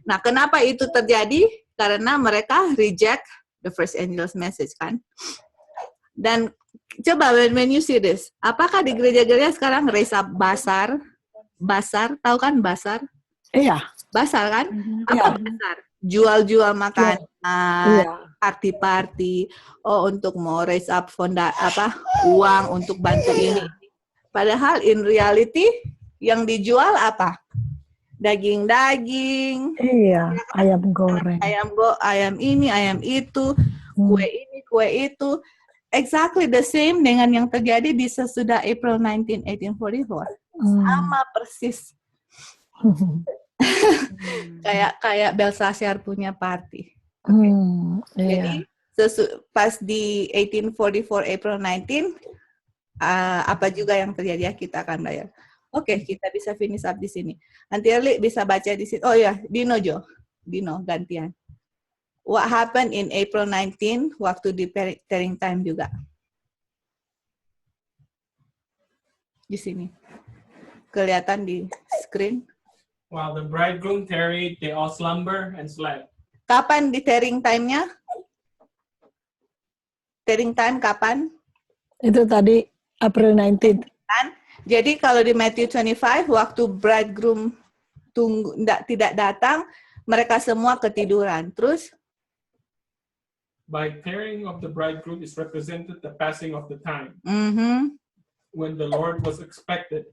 [SPEAKER 1] Nah, kenapa itu terjadi? Karena mereka reject the first angel's message kan. Dan coba when you see this, apakah di gereja-gereja sekarang raise up basar, tahu kan basar?
[SPEAKER 2] Iya.
[SPEAKER 1] Basar kan? Apa basar? Jual-jual makanan, party-party, untuk mau raise up uang untuk bantu ini. Padahal in reality yang dijual apa? Daging-daging.
[SPEAKER 2] Iya, ayam goreng.
[SPEAKER 1] Ayam ini, ayam itu, kue ini, kue itu. Exactly the same dengan yang terjadi di sesudah April 19, 1844. Sama persis. kayak Belshazzar punya party. Okay. Jadi Pas di 1844 April 19, apa juga yang terjadi, kita akan bayar. Oke, kita bisa finish up di sini. Nanti Erli bisa baca di sini. Oh ya, Dino gantian. What happened in April 19 waktu di tearing time juga. Di sini. Kelihatan di screen.
[SPEAKER 4] While the bridegroom tarried, they all slumber and slept.
[SPEAKER 1] Kapan di tearing time-nya? Tearing time kapan?
[SPEAKER 2] Itu tadi April 19th.
[SPEAKER 1] Kan? Jadi kalau di Matthew 25, waktu bridegroom tidak datang, mereka semua ketiduran. Terus?
[SPEAKER 4] By tarrying of the bridegroom is represented the passing of the time. When the Lord was expected,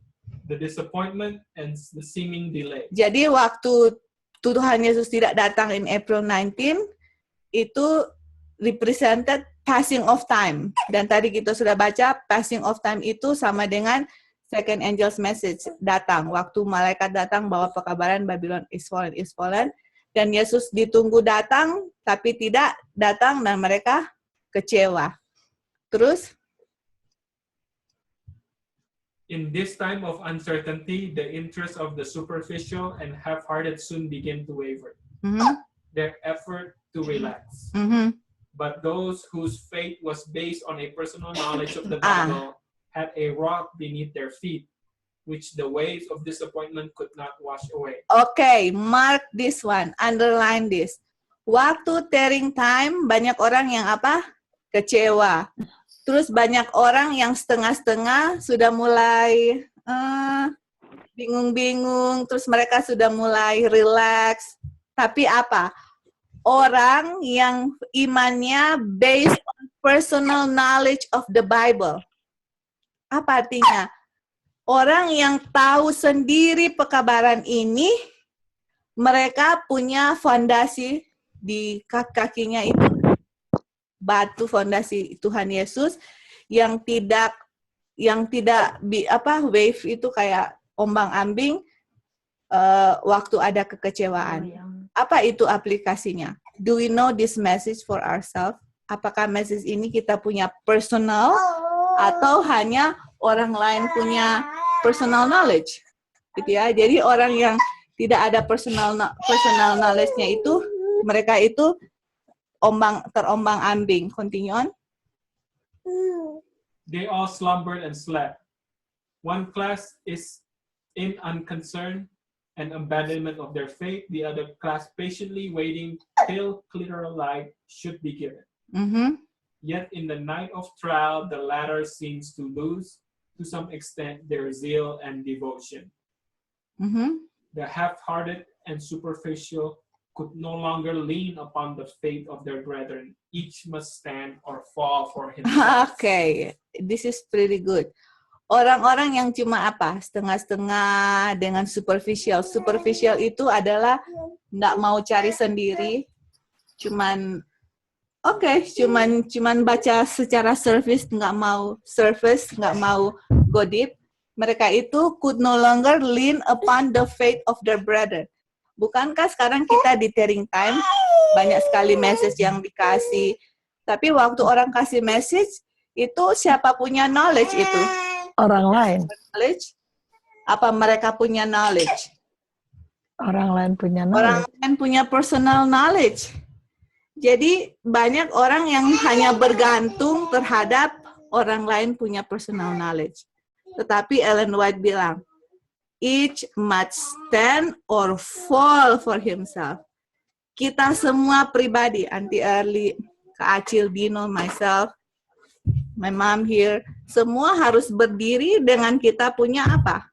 [SPEAKER 4] the disappointment and the seeming delay.
[SPEAKER 1] Jadi waktu Tuhan Yesus tidak datang in April 19, itu represented passing of time. Dan tadi kita sudah baca, passing of time itu sama dengan second angel's message datang. Waktu malaikat datang bawa pekabaran Babylon is fallen. Dan Yesus ditunggu datang, tapi tidak datang dan mereka kecewa. Terus?
[SPEAKER 4] In this time of uncertainty, the interest of the superficial and half-hearted soon begin to waver. Their effort to relax. But those whose faith was based on a personal knowledge of the Bible had a rock beneath their feet, which the waves of disappointment could not wash away.
[SPEAKER 1] Okay, mark this one, underline this. Waktu tearing time, banyak orang yang apa? Kecewa. Terus banyak orang yang setengah-setengah sudah mulai bingung-bingung, terus mereka sudah mulai relax. Tapi apa? Orang yang imannya based on personal knowledge of the Bible. Apa artinya? Orang yang tahu sendiri pekabaran ini, mereka punya fondasi di kakinya itu, batu fondasi Tuhan Yesus yang tidak wave itu kayak ombang-ambing waktu ada kekecewaan. Apa itu aplikasinya? Do we know this message for ourselves? Apakah message ini kita punya personal atau hanya orang lain punya personal knowledge? Gitu ya. Jadi orang yang tidak ada personal knowledge-nya itu, mereka itu terombang-ambing. Continue on.
[SPEAKER 4] They all slumbered and slept. One class is in unconcern and abandonment of their faith. The other class patiently waiting till clearer light should be given. Yet in the night of trial, the latter seems to lose, to some extent, their zeal and devotion. The half-hearted and superficial could no longer lean upon the faith of their brethren. Each must stand or fall for himself.
[SPEAKER 1] Okay, this is pretty good. Orang-orang yang cuma apa? Setengah-setengah dengan superficial. Superficial itu adalah nggak mau cari sendiri, cuman baca secara surface, nggak mau go deep. Mereka itu could no longer lean upon the faith of their brother. Bukankah sekarang kita di tearing time banyak sekali message yang dikasih, tapi waktu orang kasih message itu siapa punya knowledge itu?
[SPEAKER 2] Orang lain.
[SPEAKER 1] Knowledge? Apa mereka punya knowledge?
[SPEAKER 2] Orang lain punya knowledge.
[SPEAKER 1] Orang lain punya personal knowledge. Jadi banyak orang yang hanya bergantung terhadap orang lain punya personal knowledge. Tetapi Ellen White bilang, each must stand or fall for himself. Kita semua pribadi, Auntie Early, Kak Acil, Dino, myself, my mom here, semua harus berdiri dengan kita punya apa?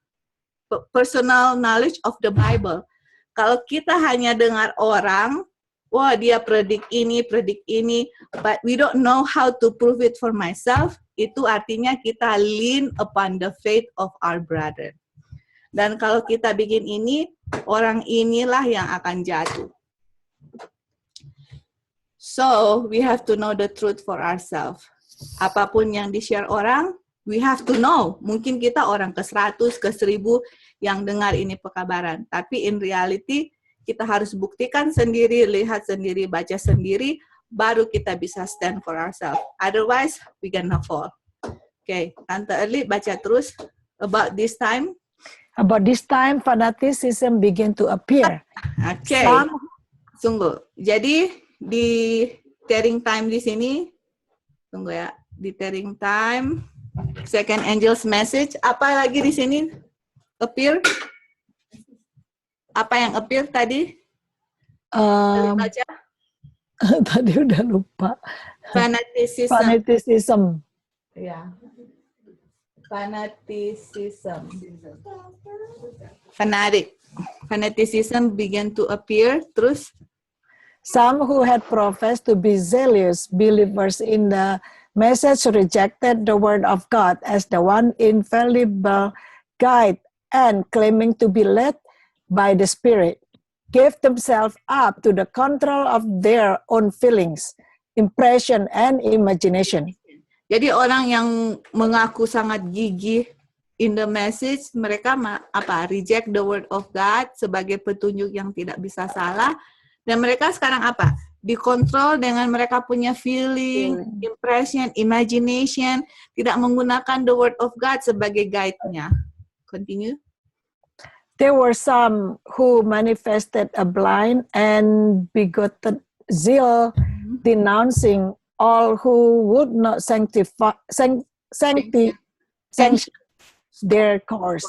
[SPEAKER 1] Personal knowledge of the Bible. Kalau kita hanya dengar orang, wah dia predict ini, but we don't know how to prove it for myself, itu artinya kita lean upon the faith of our brother. Dan kalau kita bikin ini, orang inilah yang akan jatuh. So, we have to know the truth for ourselves. Apapun yang di-share orang, we have to know. Mungkin kita orang ke-100, ke-1000 yang dengar ini pekabaran. Tapi in reality, kita harus buktikan sendiri, lihat sendiri, baca sendiri, baru kita bisa stand for ourselves. Otherwise, we gonna fall. Okay, Tante Erli baca terus. About this time,
[SPEAKER 2] fanaticism began to appear.
[SPEAKER 1] Okay. Sungguh. Jadi di tearing time di sini, tunggu ya. Di tearing time, second angel's message. Apa lagi di sini? Appear? Apa yang appear tadi? Baca.
[SPEAKER 2] Tadi udah lupa.
[SPEAKER 1] Fanaticism. Ya. Fanaticism. Fanaticism began to appear. Terus?
[SPEAKER 2] Some who had professed to be zealous believers in the message rejected the word of God as the one infallible guide and claiming to be led by the Spirit, gave themselves up to the control of their own feelings, impression, and imagination.
[SPEAKER 1] Jadi orang yang mengaku sangat gigih in the message, mereka reject the word of God sebagai petunjuk yang tidak bisa salah, dan mereka sekarang dikontrol dengan mereka punya feeling, impression, imagination, tidak menggunakan the word of God sebagai guide-nya. Continue.
[SPEAKER 2] There were some who manifested a blind and bigoted zeal, denouncing all who would not sanction their course.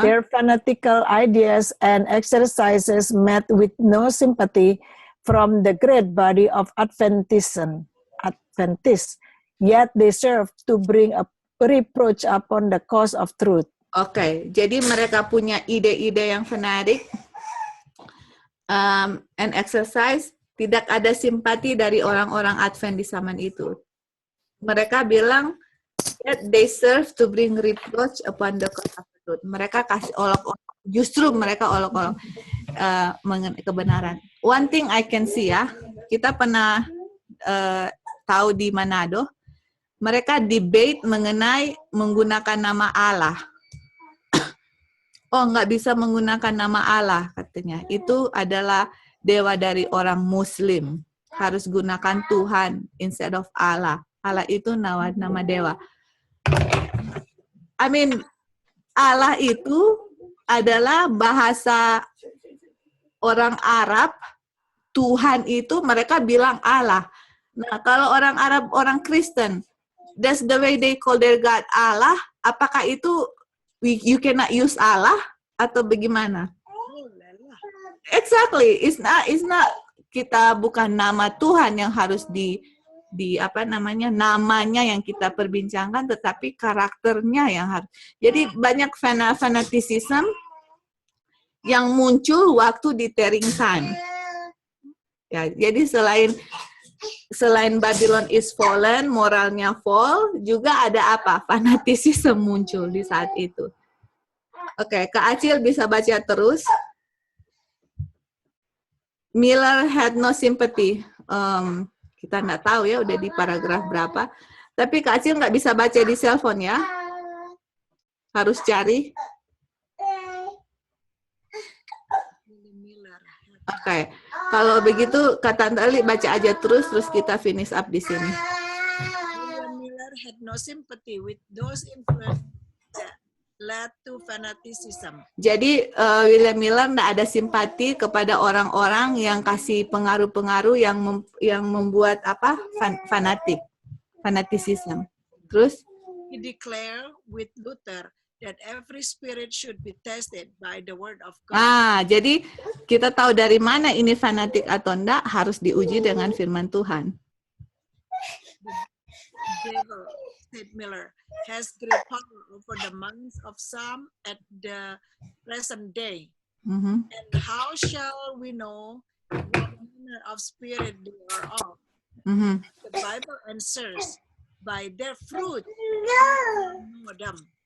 [SPEAKER 2] Their fanatical ideas and exercises met with no sympathy from the great body of Adventists, yet they served to bring a reproach upon the cause of truth.
[SPEAKER 1] Oke, jadi mereka punya ide-ide yang fanatik and exercise, tidak ada simpati dari orang-orang Advent di zaman itu. Mereka bilang that they serve to bring reproach upon the cause of truth. Mereka kasih olok-olok, justru mereka olok-olok mengenai kebenaran. One thing I can see kita pernah tahu di Manado, mereka debate mengenai menggunakan nama Allah. Nggak bisa menggunakan nama Allah katanya. Itu adalah dewa dari orang Muslim. Harus gunakan Tuhan instead of Allah. Allah itu nama dewa. I mean, Allah itu adalah bahasa orang Arab. Tuhan itu mereka bilang Allah. Nah, kalau orang Arab, orang Kristen, that's the way they call their God Allah. Apakah itu you cannot use Allah atau bagaimana? Exactly, it's not kita bukan nama Tuhan yang harus namanya yang kita perbincangkan, tetapi karakternya yang harus. Jadi banyak fanaticism yang muncul waktu di tearing time. Ya, jadi selain Babylon is fallen, moralnya fall, juga ada fanaticism muncul di saat itu. Oke, Kak Acil bisa baca terus. Miller had no sympathy. Kita nggak tahu ya udah di paragraf berapa. Tapi Kak Acil nggak bisa baca di cellphone ya. Harus cari. Oke. Kalau begitu Kak Tante Ali baca aja terus kita finish up di sini.
[SPEAKER 2] Miller had no sympathy with those influences that led to fanaticism.
[SPEAKER 1] Jadi William Miller tidak ada simpati kepada orang-orang yang kasih pengaruh-pengaruh yang membuat fanaticism. Terus
[SPEAKER 2] He declared with Luther that every spirit should be tested by the word of God.
[SPEAKER 1] Jadi kita tahu dari mana ini fanatik atau enggak, harus diuji dengan firman Tuhan.
[SPEAKER 2] Devil, said Miller, has great power over the minds of some at the present day. And how shall we know what manner of spirit they are of? The Bible answers, by their fruit.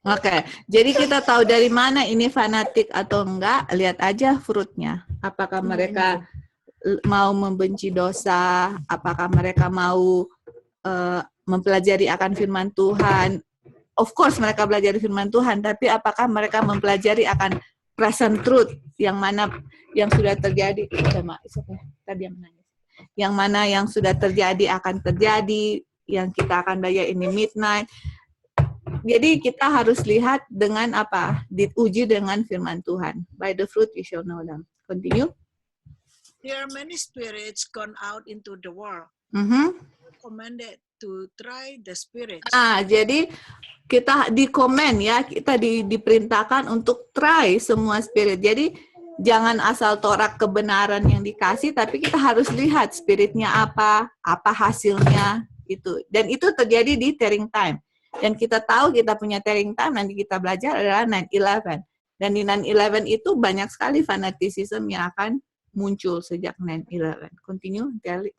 [SPEAKER 1] Oke, jadi kita tahu dari mana ini fanatik atau enggak, lihat aja fruitnya. Apakah mereka mau membenci dosa, apakah mereka mau mempelajari akan firman Tuhan. Of course mereka belajar firman Tuhan, tapi apakah mereka mempelajari akan present truth yang mana yang sudah terjadi. Tadi yang menangis. yang mana yang sudah terjadi akan terjadi, yang kita akan belajar ini midnight. Jadi kita harus lihat dengan apa? Diuji dengan firman Tuhan. By the fruit you shall know them. Continue.
[SPEAKER 2] There are many spirits gone out into the world. Commanded to try the spirits.
[SPEAKER 1] Jadi kita dikomen ya, kita diperintahkan untuk try semua spirit. Jadi jangan asal torak kebenaran yang dikasih, tapi kita harus lihat spiritnya apa hasilnya itu. Dan itu terjadi di tearing time. Dan kita tahu kita punya tearing time, nanti kita belajar adalah 9/11. Dan di 9/11 itu banyak sekali fanatisisme yang akan muncul sejak 9/11. Continue, Telly.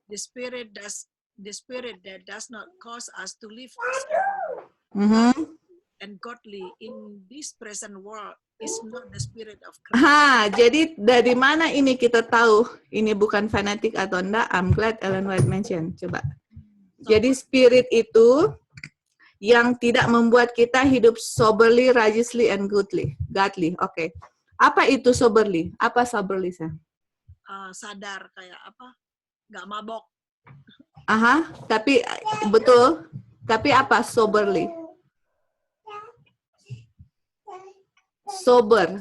[SPEAKER 2] The spirit that does not cause us to live and godly in this present world is not the spirit of Christ.
[SPEAKER 1] Jadi dari mana ini kita tahu ini bukan fanatik atau enggak? I'm glad Ellen White mention. Coba. Jadi spirit itu yang tidak membuat kita hidup soberly, righteously, and godly. Oke. Apa itu soberly? Apa soberly, Sam?
[SPEAKER 2] Sadar kayak apa? Nggak mabok.
[SPEAKER 1] Tapi betul. Tapi apa soberly? Sober.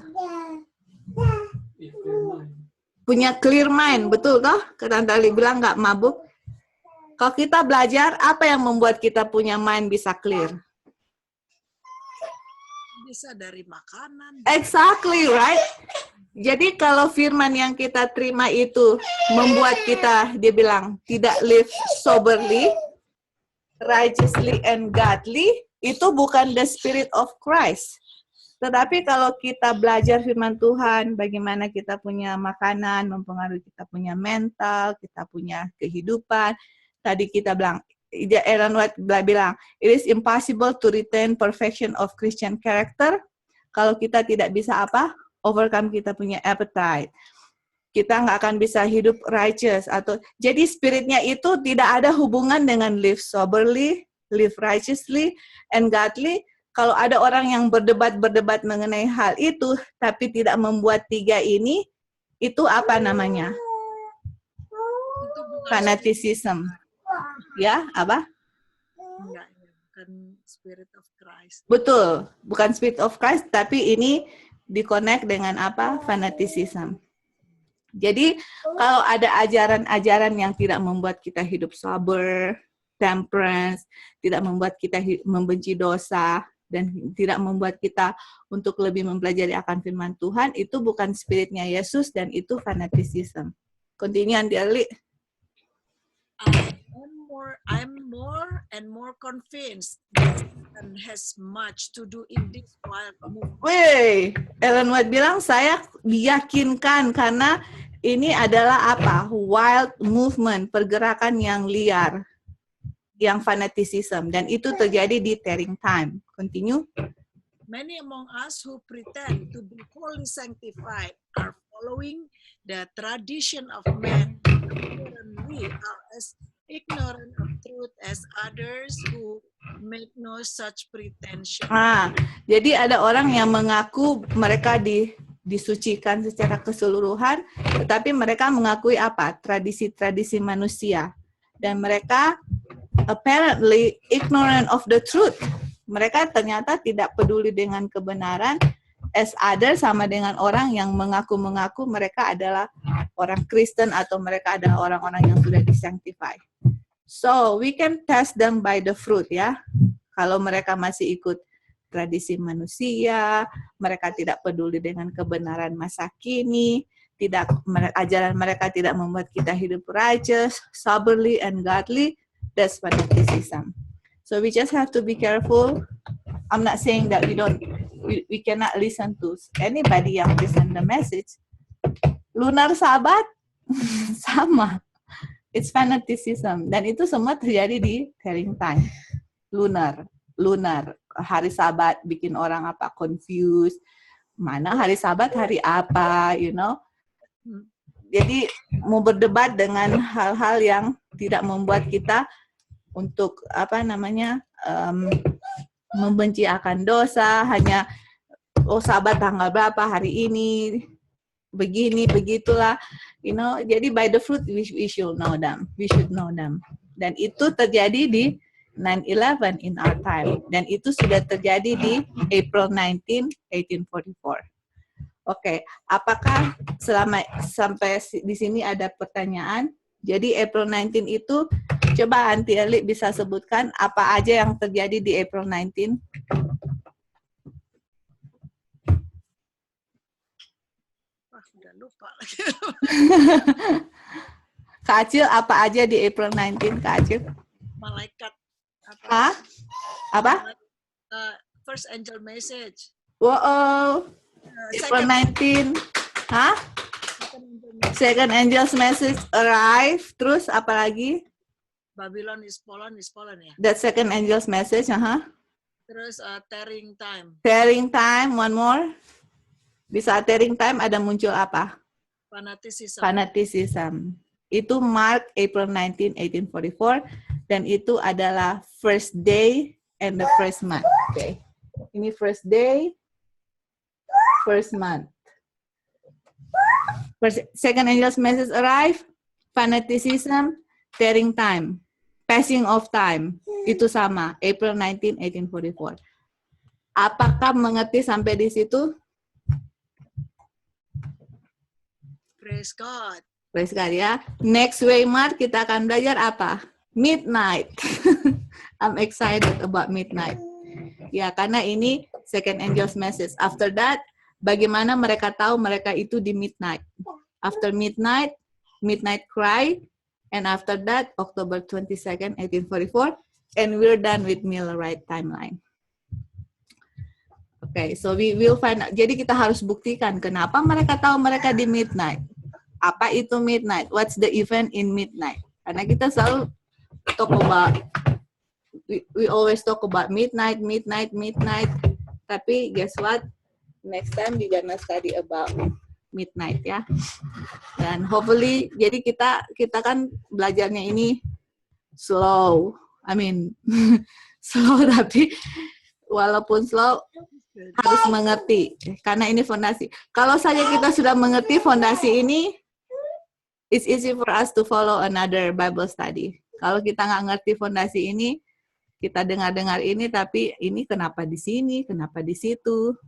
[SPEAKER 1] Punya clear mind, betul toh? Kata Tali bilang nggak mabuk. Kalau kita belajar, apa yang membuat kita punya mind bisa clear?
[SPEAKER 2] Bisa dari makanan.
[SPEAKER 1] Exactly, right? Jadi kalau firman yang kita terima itu membuat kita, dia bilang, tidak live soberly, righteously, and godly, itu bukan the spirit of Christ. Tetapi kalau kita belajar firman Tuhan, bagaimana kita punya makanan, mempengaruhi kita punya mental, kita punya kehidupan. Tadi kita bilang, Ellen White bilang, it is impossible to retain perfection of Christian character kalau kita tidak bisa apa? Overcome kita punya appetite. Kita nggak akan bisa hidup righteous. Jadi spiritnya itu tidak ada hubungan dengan live soberly, live righteously, and godly. Kalau ada orang yang berdebat mengenai hal itu, tapi tidak membuat tiga ini, itu apa namanya? Fanaticism. Ya, apa?
[SPEAKER 2] Enggak, bukan spirit of Christ.
[SPEAKER 1] Betul, bukan spirit of Christ, tapi ini di-connect dengan apa? Fanaticism. Jadi, kalau ada ajaran-ajaran yang tidak membuat kita hidup sober, temperance, tidak membuat kita membenci dosa, dan tidak membuat kita untuk lebih mempelajari akan firman Tuhan, itu bukan spiritnya Yesus, dan itu fanaticism. Continue, Andi Ali.
[SPEAKER 2] I'm more and more convinced that Satan has much to do in this wild movement.
[SPEAKER 1] Wih, Ellen White bilang saya diyakinkan karena ini adalah apa? Wild movement, pergerakan yang liar, yang fanaticism, dan itu terjadi di tearing time. Continue.
[SPEAKER 2] Many among us who pretend to be wholly sanctified are following the tradition of men, and we are as ignorant of truth as others who make no such pretension.
[SPEAKER 1] Jadi ada orang yang mengaku mereka disucikan secara keseluruhan, tetapi mereka mengakui apa? Tradisi-tradisi manusia. Dan mereka apparently ignorant of the truth. Mereka ternyata tidak peduli dengan kebenaran, as others sama dengan orang yang mengaku-mengaku mereka adalah orang Kristen atau mereka adalah orang-orang yang sudah disanctify. So, we can test them by the fruit, ya. Kalau mereka masih ikut tradisi manusia, mereka tidak peduli dengan kebenaran masa kini, ajaran mereka tidak membuat kita hidup righteous, soberly, and godly, that's fanaticism. So, we just have to be careful. I'm not saying that we cannot listen to anybody yang listen the message. Lunar Sabat, sama. It's fanaticism. Dan itu semua terjadi di tearing time. Lunar. Hari Sabat bikin orang apa? Confused. Mana hari Sabat, hari apa, you know? Jadi mau berdebat dengan hal-hal yang tidak membuat kita untuk apa namanya membenci akan dosa, hanya Sabat tanggal berapa hari ini, begini, begitulah. You know, jadi by the fruit we should know them. We should know them. Dan itu terjadi di 9/11 in our time. Dan itu sudah terjadi di April 19, 1844. Oke, apakah sampai di sini ada pertanyaan? Jadi April 19 itu, coba Aunty Eli bisa sebutkan apa aja yang terjadi di April 19?
[SPEAKER 2] Udah lupa lagi.
[SPEAKER 1] Kak Acil, apa aja di April 19, Kak Acil?
[SPEAKER 2] Malaikat.
[SPEAKER 1] Hah? Apa?
[SPEAKER 2] First angel message.
[SPEAKER 1] Wow. April 19. Hah? Second angel's message arrive. Terus apa lagi?
[SPEAKER 2] Babylon is fallen ya.
[SPEAKER 1] That second angel's message,
[SPEAKER 2] Terus tearing time.
[SPEAKER 1] Tearing time, one more. Di saat tearing time ada muncul apa?
[SPEAKER 2] Fanaticism.
[SPEAKER 1] Fanaticism. Itu mark April 19, 1844. Dan itu adalah first day and the first month. Okay. Ini first day, first month. Second angel's message arrive, fanaticism, tearing time, passing of time. Itu sama, April 19, 1844. Apakah mengerti sampai di situ?
[SPEAKER 2] Praise God.
[SPEAKER 1] Praise God ya. Next Weimar kita akan belajar apa? Midnight. I'm excited about midnight. Ya, karena ini second angel's message. After that, bagaimana mereka tahu mereka itu di midnight? After midnight, midnight cry, and after that, October 22nd, 1844, and we're done with Millerite timeline. Okay, so we will find out. Jadi kita harus buktikan kenapa mereka tahu mereka di midnight. Apa itu midnight? What's the event in midnight? Karena kita selalu talk about, we always talk about midnight. Tapi guess what? Next time we gonna study about midnight ya. Dan hopefully, jadi kita kan belajarnya ini slow. I mean, slow tapi walaupun slow harus mengerti karena ini fondasi. Kalau saja kita sudah mengerti fondasi ini, it's easy for us to follow another Bible study. Kalau kita nggak ngerti fondasi ini, kita dengar-dengar ini, tapi ini kenapa di sini, kenapa di situ.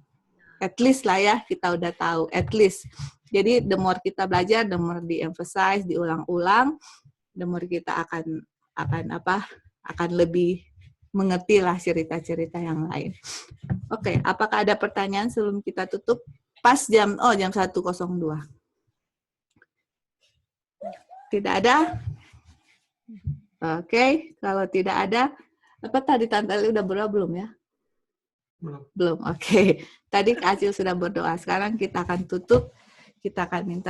[SPEAKER 1] At least lah ya, kita udah tahu. At least. Jadi, the more kita belajar, the more di-emphasize, diulang-ulang, the more kita akan lebih mengerti lah cerita-cerita yang lain. Oke, apakah ada pertanyaan sebelum kita tutup? Pas jam 1:02. Tidak ada? Oke, kalau tidak ada, apa tadi Tante Eli udah berdoa belum ya? Belum. Oke. Tadi Kak Acil sudah berdoa. Sekarang kita akan tutup. Kita akan minta